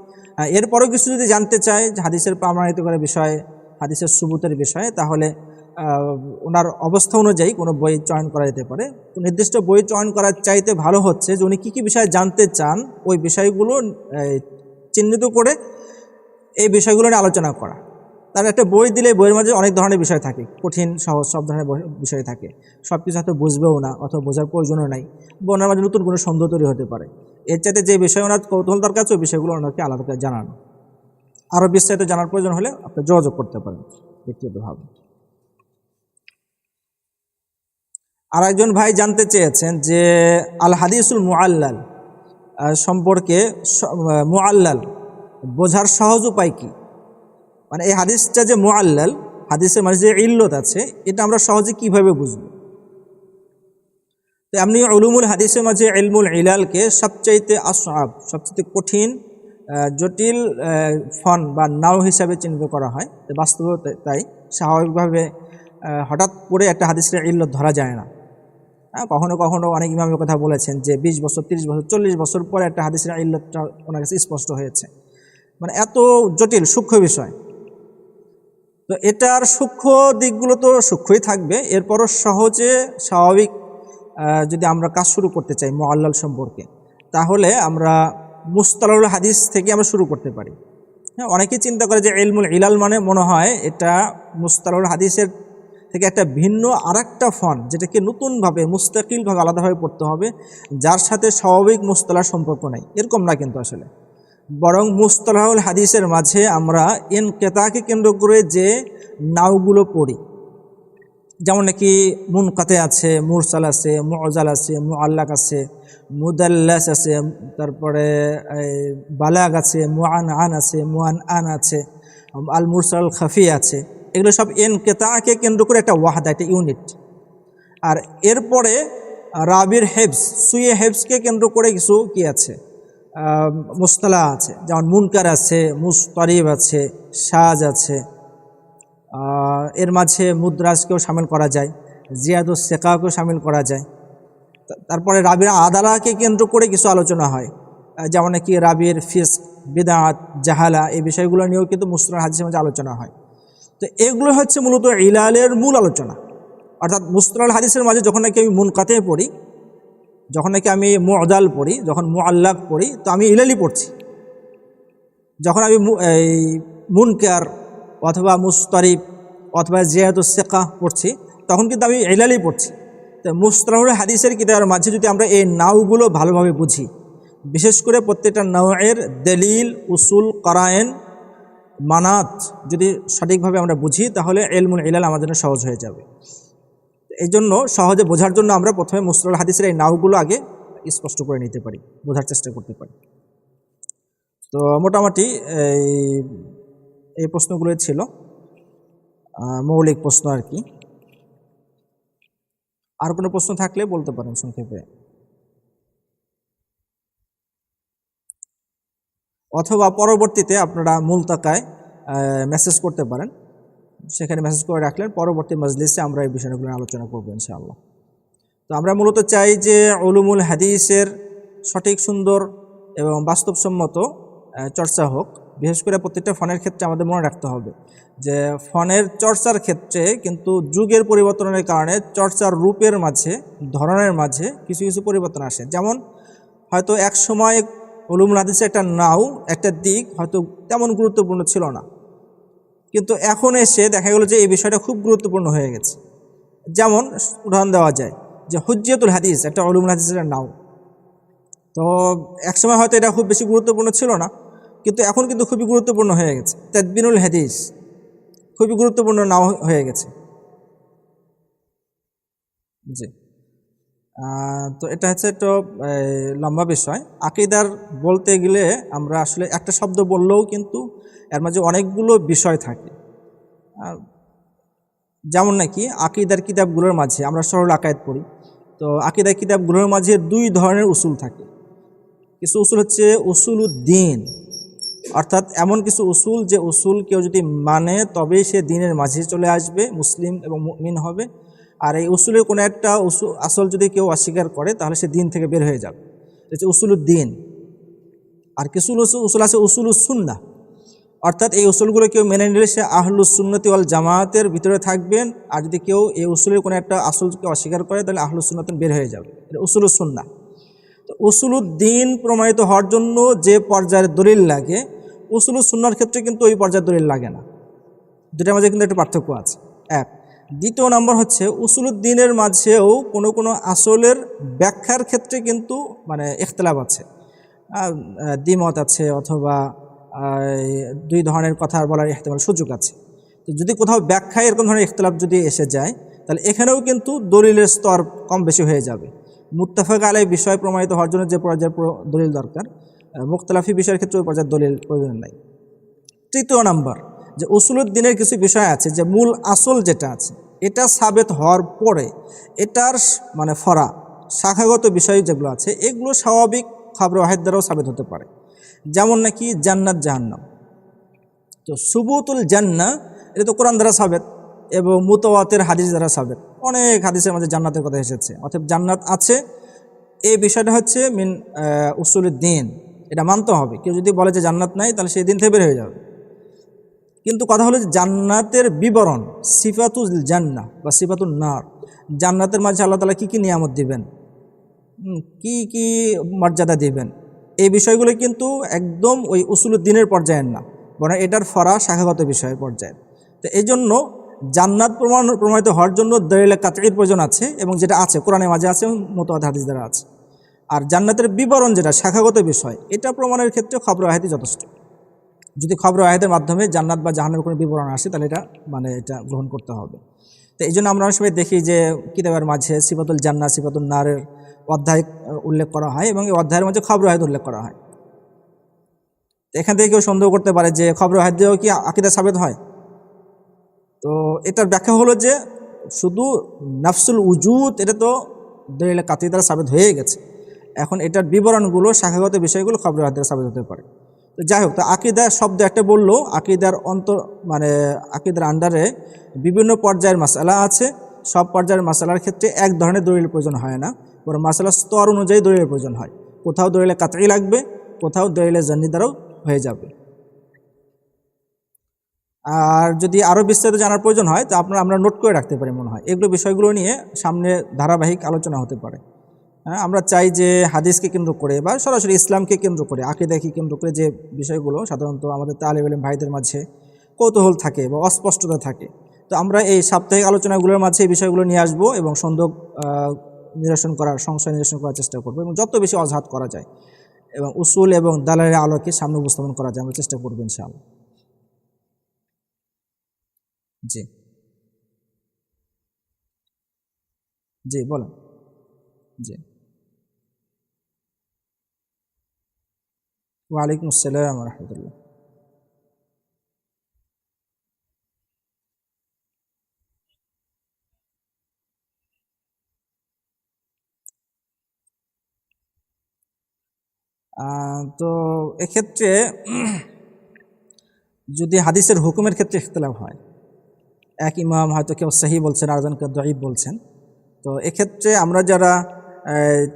এরপরও কিছু যদি জানতে চায় হাদিসের প্রমাণিত করার বিষয়ে, হাদিসের সুবুতের বিষয়ে, তাহলে ওনার অবস্থা অনুযায়ী কোনো বই চয়ন করা যেতে পারে। নির্দিষ্ট বই চয়ন করার চাইতে ভালো হচ্ছে যে উনি কী কী বিষয়ে জানতে চান ওই বিষয়গুলো চিহ্নিত করে এই বিষয়গুলো নিয়ে আলোচনা করা। তার একটা বই দিলে বইয়ের মাঝে অনেক ধরনের বিষয় থাকে, কঠিন সহজ সব ধরনের বিষয় থাকে, সব কিছু হয়তো বুঝবেও না অথবা বোঝার প্রয়োজনও নাই, বা ওনার মাঝে নতুন কোনো সন্দেহ তৈরি হতে পারে। এর চাইতে যে বিষয় ওনার কৌতূহল দরকার আছে ওই বিষয়গুলো ওনাকে আলাদা করে জানানো। আরও বিস্তারিত জানার প্রয়োজন হলে আপনি যোগাযোগ করতে পারেন ব্যক্তিগতভাবে। আর একজন ভাই জানতে চেয়েছেন যে আল হাদিসুল মুআল্লাল সম্পর্কে, মুআল্লাল বোঝার সহজ উপায় কী, মানে এই হাদিসটা যে মুআল্লাল, হাদিসের মাঝে যে ইল্লত আছে, এটা আমরা সহজে কিভাবে বুঝব। তো এমনি উলুমুল হাদিসের মাঝে ইলমুল ইলালকে সবচাইতে আসআব, সবচেয়ে কঠিন জটিল ফন বা নাও হিসাবে চিহ্নিত করা হয়। বাস্তবেও তাই, স্বাভাবিকভাবে হঠাৎ করে একটা হাদিসের ইল্লত ধরা যায় না। কখনো কখনো অনেক ইমামের কথা বলেছেন যে 20 বছর 30 বছর 40 বছর পরে একটা হাদিসের ইল্লতটা ওনার কাছে স্পষ্ট হয়েছে, মানে এত জটিল সূক্ষ্ম বিষয়। তো এটার সূক্ষ্ম দিকগুলো তো সূক্ষ্মই থাকবে, এরপরও সহজে স্বাভাবিক যদি আমরা কাজ শুরু করতে চাই মুআল্লাল সম্পর্কে, তাহলে আমরা মুস্তালাহুল হাদিস থেকে আমরা শুরু করতে পারি। হ্যাঁ, অনেকেই চিন্তা করে যে ইলমুল ইলাল মানে মনে হয় এটা মুস্তালাহুল হাদিসের থেকে একটা ভিন্ন আরেকটা ফন, যেটাকে নতুনভাবে মুস্তাকিলভাবে আলাদাভাবে পড়তে হবে, যার সাথে স্বাভাবিক মুস্তালার সম্পর্ক নাই। এরকম না কিন্তু আসলে, বরং মুস্তালাহুল হাদিসের মাঝে আমরা ইনকিতাকে কেন্দ্র করে যে নাওগুলো পড়ি, যেমন নাকি মুনকাতে আছে, মুরসাল আছে, মুআজাল আছে, মুআল্লাক আছে, মুদাল্লাস আছে, তারপরে বালাগ আছে, মুআনআন আছে, মুআনআন আছে, আল মুরসাল খাফি আছে, এগুলো সব ইনকিতাকে কেন্দ্র করে একটা ওয়াহদা, একটা ইউনিট। আর এরপরে রাবির হেফজ, সুয়ে হেফজকে কেন্দ্র করে কিছু কি আছে, মুস্তালা আছে, যেমন মুনকার আছে, মুস্তারিব আছে, শাজ আছে, এর মাঝে মুদ্রাজকেও শামিল করা যায়, জিয়াদুস সেকাকেও শামিল করা যায়। তারপরে রাবির আদালাকে কেন্দ্র করে কিছু আলোচনা হয়, যেমন নাকি রাবির ফিসক, বিদআত, জাহালা, এই বিষয়গুলো নিয়েও কিন্তু মুস্তালাহ হাদিসের মাঝে আলোচনা হয়। তো এগুলো হচ্ছে মূলত ইলালের মূল আলোচনা। অর্থাৎ মুস্তালাহ হাদিসের মাঝে যখন নাকি আমি মুনকাতে পড়ি, যখন নাকি আমি মুআদাল পড়ি, যখন মুআল্লাক পড়ি, তো আমি ইলালি পড়ছি। যখন আমি এই মুনকার অথবা মুস্তারিব অথবা জিয়াদুস সিকা পড়ছি, তখন কিন্তু আমি ইলালি পড়ছি। তো মুস্তালাহুল হাদিসের কিতাবের মাঝে যদি আমরা এই নাওগুলো ভালোভাবে বুঝি, বিশেষ করে প্রত্যেকটা নাওয়ের দলিল, উসুল, কারায়েন, মানাত যদি সঠিকভাবে আমরা বুঝি, তাহলে ইলমুল ইলাল আমাদের জন্য সহজ হয়ে যাবে। এই জন্য সহজে বোঝার জন্য আমরা প্রথমে মুস্তালাহুল হাদিসের এই নাওগুলো আগে স্পষ্ট করে নিতে পারি, বোঝার চেষ্টা করতে পারি। তো মোটামুটি এই প্রশ্নগুলো ছিল মৌলিক প্রশ্ন আর কি। আর কোনো প্রশ্ন থাকলে বলতে পারেন সংক্ষেপে, অথবা পরবর্তীতে আপনারা মুলতাকায় মেসেজ করতে পারেন, সেখানে মেসেজ করে রাখলেন, পরবর্তী মজলিসে আমরা এই বিষয়গুলো আলোচনা করবো ইনশাআল্লাহ। তো আমরা মূলত চাই যে উলুমুল হাদিসের সঠিক, সুন্দর এবং বাস্তবসম্মত চর্চা হোক। বিশেষ করে প্রত্যেকটা ফনের ক্ষেত্রে আমাদের মনে রাখতে হবে যে ফনের চর্চার ক্ষেত্রে কিন্তু যুগের পরিবর্তনের কারণে চর্চার রূপের মাঝে, ধরনের মাঝে কিছু কিছু পরিবর্তন আসে। যেমন হয়তো এক সময় উলুমুল হাদিসের একটা নাও, একটা দিক হয়তো তেমন গুরুত্বপূর্ণ ছিল না, কিন্তু এখন এসে দেখা গেল যে এই বিষয়টা খুব গুরুত্বপূর্ণ হয়ে গেছে। যেমন উদাহরণ দেওয়া যায় যে হুজ্জিয়াতুল হাদিস একটা উলুমুল হাদিসের নাও। তো একসময় হয়তো এটা খুব বেশি গুরুত্বপূর্ণ ছিল না, কিন্তু এখন কিন্তু খুবই গুরুত্বপূর্ণ হয়ে গেছে। তাদবিনুল হাদিস খুবই গুরুত্বপূর্ণ নাও হয়ে গেছে। জি, তো এটা হচ্ছে একটা লম্বা বিষয়। আকীদার বলতে গেলে আমরা আসলে একটা শব্দ বললেও কিন্তু এর মাঝে অনেকগুলো বিষয় থাকে। যেমন নাকি আকীদার কিতাবগুলোর মাঝে আমরা সরল আকায়েদ পড়ি, তো আকীদার কিতাবগুলোর মাঝে দুই ধরনের উসুল থাকে। কিছু উসুল হচ্ছে উসুলুদ্দিন, অর্থাৎ এমন কিছু উসুল যে উসুল কেউ যদি মানে তবেই সে দিনের মাঝে চলে আসবে, মুসলিম এবং মুমিন হবে। আর এই উসুলের কোনো একটা আসল যদি কেউ অস্বীকার করে তাহলে সে দিন থেকে বের হয়ে যাবে, এটা হচ্ছে উসুলুদ্দিন। আর কিছু উসুল আছে উসুলুস সুন্নাহ, অর্থাৎ এই উসুলগুলো কেউ মেনে নিলে সে আহলুস সুন্নতি ওয়াল জামাতের ভিতরে থাকবেন। আর যদি কেউ এই উসুলের কোনো একটা আসলকে অস্বীকার করে তাহলে আহলুস সুন্নাত বের হয়ে যাবে, এটা উসুলুস সুন্নাহ। তো উসুলুদ্দিন প্রমাণিত হওয়ার জন্য যে পর্যায়ের দলিল লাগে, উসুলুস সুন্নাহর ক্ষেত্রে কিন্তু ওই পর্যায়ের দলিল লাগে না। দুটার মাঝে কিন্তু একটা পার্থক্য আছে। এক, দ্বিতীয় নম্বর হচ্ছে উসুলুদ্দিনের মাঝেও কোনো কোনো আসলের ব্যাখ্যার ক্ষেত্রে কিন্তু মানে ইখতিলাফ আছে, দ্বিমত আছে, অথবা দুই ধরনের কথা বলার ইহতিমাল সুযোগ আছে। তো যদি কোথাও ব্যাখ্যায় এরকম ধরনের ইখতিলাফ যদি এসে যায়, তাহলে এখানেও কিন্তু দলিলের স্তর কম বেশি হয়ে যাবে। মুত্তাফাক আলাই বিষয় প্রমাণিত হওয়ার জন্য যে পর্যায়ের দলিল দরকার, মুখতালাফি বিষয়ের ক্ষেত্রে ওই পর্যায়ের দলিল প্রয়োজন নাই। তৃতীয় নাম্বার, যে উসুলুদ্দিনের কিছু বিষয় আছে যে মূল আসল যেটা আছে এটা সাবেত হওয়ার পরে এটার মানে ফরা শাখাগত বিষয় যেগুলো আছে এগুলো স্বাভাবিক খবর ওয়াহিদ দ্বারাও সাবেত হতে পারে। যেমন নাকি জান্নাত জাহান্নাম, তো সুবুতুল জান্নাহ এটা তো কোরআন দ্বারা সাবেত এবং মুতাওয়াতির হাদিস দ্বারা সাবেত। অনেক হাদিসের মধ্যে জান্নাতের কথা এসেছে, অতএব জান্নাত আছে, এই বিষয়টা হচ্ছে মিন উসুলুদ্দিন, এটা মানতে হবে। কেউ যদি বলে যে জান্নাত নাই তাহলে সেই দিন থেকে বের হয়ে যাবে। কিন্তু কথা হলো যে জান্নাতের বিবরণ, সিফাতুল জান্নাহ বা সিফাতুল নার, জান্নাতের মাঝে আল্লাহ তাআলা কী কী নিয়ামত দিবেন, কি কি মর্যাদা দিবেন, এই বিষয়গুলো কিন্তু একদম ওই উসুলুদ্দিনের পর্যায়ের না, বরং এটার ফরা শাখাগত বিষয়ের পর্যায়ের। তো এই জন্য জান্নাত প্রমাণিত হওয়ার জন্য দলিল কাতঈর প্রয়োজন আছে, এবং যেটা আছে কোরআনের মাঝে আছে, মুতাওয়াতির হাদিস দ্বারা আছে। আর জান্নাতের বিবরণ যেটা শাখাগত বিষয়, এটা প্রমাণের ক্ষেত্রে খবর ওয়াহিদই যথেষ্ট। যদি খবর ওয়াহিদের মাধ্যমে জান্নাত বা জাহান্নামের কোনো বিবরণ আসে তাহলে এটা মানে এটা গ্রহণ করতে হবে। তো এই জন্য আমরা অনেক সময় দেখি যে কিতাবের মাঝে সিফাতুল জান্নাহ সিফাতুল নারের অধ্যায় উল্লেখ করা হয়, এবং এই অধ্যায়ের মধ্যে খবর ওয়াহিদ উল্লেখ করা হয়। এখান থেকে কেউ সন্দেহ করতে পারে যে খবর ওয়াহিদ দিয়েও কি আকীদা সাবেত হয়। তো এটার ব্যাখ্যা হলো যে শুধু নাফসুল উজুদ এটা তো দলিল কাতঈ দ্বারা সাবেত হয়ে গেছে, এখন এটার বিবরণগুলো শাখাগত বিষয়গুলো খবর ওয়াহিদ দ্বারা সাবেত হতে পারে। তো যাই হোক, তো আকীদা শব্দ একটা বললো, আকীদার মানে আকীদার আন্ডারে বিভিন্ন পর্যায়ের মাসালা আছে। সব পর্যায়ের মাসালার ক্ষেত্রে এক ধরনের দলিলের প্রয়োজন হয় না, বরং মাসালার স্তর অনুযায়ী দলিলের প্রয়োজন হয়। কোথাও দলিলে কাতঈ লাগবে, কোথাও দলিলে জান্নী দ্বারাও হয়ে যাবে। আর যদি আরও বিস্তারিত জানার প্রয়োজন হয় তো আমরা নোট করে রাখতে পারি মনে হয়। এগুলো বিষয়গুলো নিয়ে সামনে ধারাবাহিক আলোচনা হতে পারে। হ্যাঁ, আমরা চাই যে হাদিসকে কেন্দ্র করে বা সরাসরি ইসলামকে কেন্দ্র করে, আকীদাকে কেন্দ্র করে যে বিষয়গুলো সাধারণত আমাদের তালিব ইলম ভাইদের মাঝে কৌতূহল থাকে বা অস্পষ্টতা থাকে, তো আমরা এই সাপ্তাহিক আলোচনাগুলোর মাঝে এই বিষয়গুলো নিয়ে আসবো এবং সন্দেহ নিরসন করার, সংশয় নিরসন করার চেষ্টা করবো এবং যত বেশি অজহাত করা যায় এবং উসুল এবং দালালের আলোকে সামনে উপস্থাপন করা যায় আমরা চেষ্টা করবো ইনশাআল্লাহ। জি জি বলেন। জি, ওয়ালাইকুম আসসালাম রহমতুল্লাহ। তো এক্ষেত্রে যদি হাদিসের হুকুমের ক্ষেত্রে ইখতিলাফ হয়, এক ইমাম হয়তো কেউ সহি বলছেন, আরেকজনকে দঈফ বলছেন, তো এক্ষেত্রে আমরা যারা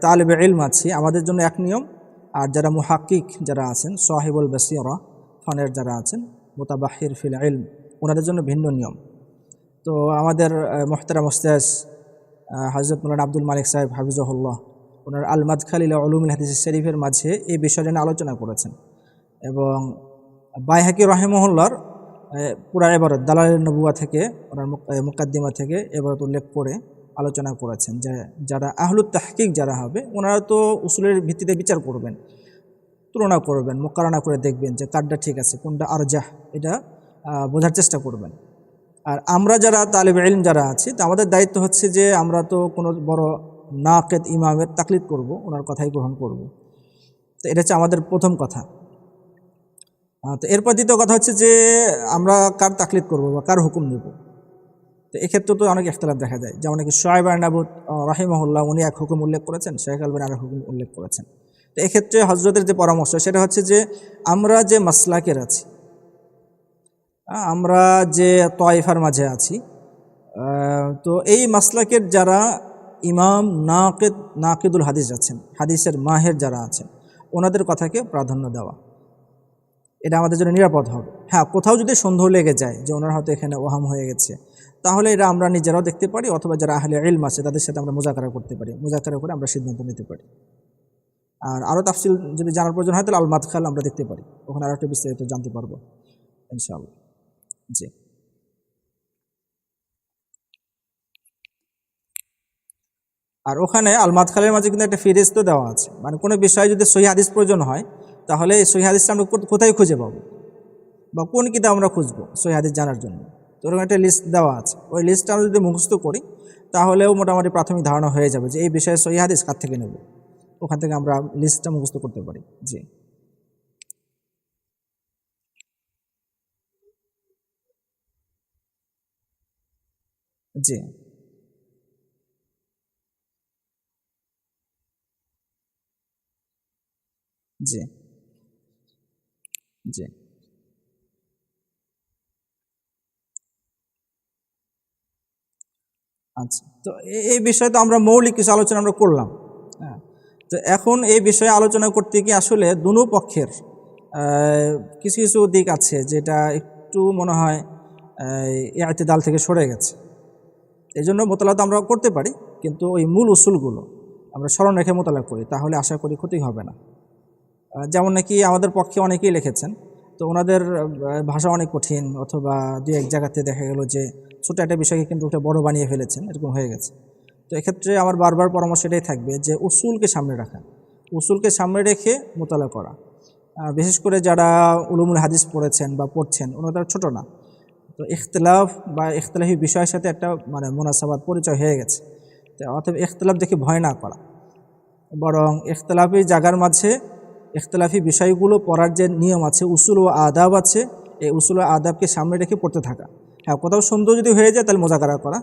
তালিবে ইলম আছি আমাদের জন্য এক নিয়ম, আর যারা মুহাক্কিক যারা আছেন, সাহিবুল বাসীরা ফনের যারা আছেন, মুতাবাহির ফিল ইলম, ওনাদের জন্য ভিন্ন নিয়ম। তো আমাদের মুহতারাম উস্তাদ হযরত মাওলানা আব্দুল মালিক সাহেব হাফিজাহুল্লাহ ওনার আল মাদখাল ইলা উলুমুল হাদিস শরীফের মাঝে এই বিষয় নিয়ে আলোচনা করেছেন এবং বাইহাকি রাহিমাহুল্লাহর পুরা এবারত দালালের নবুয়া থেকে, ওনার মুকাদ্দিমা থেকে এবারত উল্লেখ করে আলোচনা করেছেন যে যারা আহলুত তাহকিক যারা হবে ওনারা তো উসুলের ভিত্তিতে বিচার করবেন, তুলনা করবেন, মুকারানা করে দেখবেন যে কারটা ঠিক আছে, কোনটা আরজাহ, এটা বোঝার চেষ্টা করবেন। আর আমরা যারা তালিব ইলম যারা আছি, তো আমাদের দায়িত্ব হচ্ছে যে আমরা তো কোনো বড় নাকেদ ইমামের তাকলিদ করব, ওনার কথাই গ্রহণ করব। তো এটা হচ্ছে আমাদের প্রথম কথা। তো এরপর দ্বিতীয় কথা হচ্ছে যে আমরা কার তাকলিদ করব বা কার হুকুম নেব। তো এক্ষেত্রে তো অনেক ইখতিলাফ দেখা যায়, যেমন কি শুআয়ব আন-নাবুত রাহিমাহুল্লাহ উনি এক হুকুম উল্লেখ করেছেন, শেখ আলবানী আরেক হুকুম উল্লেখ করেছেন। তো এক্ষেত্রে হজরতের যে পরামর্শ সেটা হচ্ছে যে আমরা যে মাসলাকের আছি, আমরা যে তয়ফার মাঝে আছি, তো এই মাসলাকের যারা ইমাম নাকিদুল হাদিস আছেন, হাদিসের মাহের যারা আছেন, ওনাদের কথাকে প্রাধান্য দেওয়া, এটা আমাদের জন্য নিরাপদ হবে। হ্যাঁ, কোথাও যদি সন্দেহ লেগে যায় যে ওনার হয়তো এখানে ওহাম হয়ে গেছে, তাহলে এটা আমরা নিজেরাও দেখতে পারি, অথবা যারা আহলে ইলম আছে তাদের সাথে আমরা মুজাকারা করতে পারি, মুজাকারা করে আমরা সিদ্ধান্ত নিতে পারি। আর আরও তাফসিল যদি জানার প্রয়োজন হয় তাহলে আল মাদখাল আমরা দেখতে পারি, ওখানে আরও একটু বিস্তারিত জানতে পারবো ইনশাআল্লাহ। জি। আর ওখানে আল মাদখালের মাঝে কিন্তু একটা ফিরিস্ত দেওয়া আছে, মানে কোনো বিষয়ে যদি সহিহ হাদিস প্রয়োজন হয় তাহলে এই সহিহ হাদিসটা আমরা কোথায় খুঁজে পাবো বা কোন কিতাব আমরা খুঁজবো সহিহ হাদিস জানার জন্য। তো ওরকম একটা লিস্ট দেওয়া আছে, ওই লিস্টটা আমরা যদি মুখস্থ করি তাহলেও মোটামুটি প্রাথমিক ধারণা হয়ে যাবে যে এই বিষয়ে সহিহ হাদিস কার থেকে নেব, ওখান থেকে আমরা লিস্টটা মুখস্থ করতে পারি। জি জি জি জি আচ্ছা, তো এই বিষয়ে তো আমরা মৌলিক কিছু আলোচনা আমরা করলাম। হ্যাঁ, তো এখন এই বিষয়ে আলোচনা করতে গিয়ে আসলে দুনো পক্ষের কিছু কিছু দিক আছে যেটা একটু মনে হয় ইতিদাল থেকে সরে গেছে। এই জন্য মোতালা তো আমরা করতে পারি, কিন্তু ওই মূল উসুলগুলো আমরা স্মরণ রেখে মোতালা করি, তাহলে আশা করি ক্ষতি হবে না। যেমন নাকি আমাদের পক্ষে অনেকেই লিখেছেন, তো ওনাদের ভাষা অনেক কঠিন, অথবা দু এক জায়গাতে দেখা গেল যে ছোটো একটা বিষয়কে কিন্তু ওটা বড় বানিয়ে ফেলেছেন, এরকম হয়ে গেছে। তো এক্ষেত্রে আমার বারবার পরামর্শ এটাই থাকবে যে উসুলকে সামনে রাখা, উসুলকে সামনে রেখে মোতালা করা। বিশেষ করে যারা উলুমুল হাদিস পড়েছেন বা পড়ছেন ওনারা ছোটো না, তো ইখতিলাফ বা ইখতিলাফি বিষয়ের সাথে একটা মানে মুনাসাবাত পরিচয় হয়ে গেছে। তো অতএব ইখতিলাফ দেখে ভয় না করা, বরং ইখতিলাফি জায়গার মাঝে ইখতিলাফি বিষয়গুলো পড়ার যে নিয়ম আছে, উসুল ও আদাব আছে, এই উসুল ও আদাবকে সামনে রেখে পড়তে থাকা। হ্যাঁ, কোথাও সুন্দর যদি হয়ে যায় তাহলে মোজাকারা করা,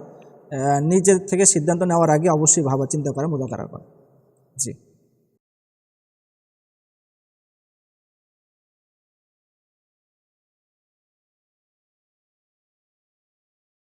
নিজের থেকে সিদ্ধান্ত নেওয়ার আগে অবশ্যই ভাবা চিন্তা করা, মোজাকারা করা। জি।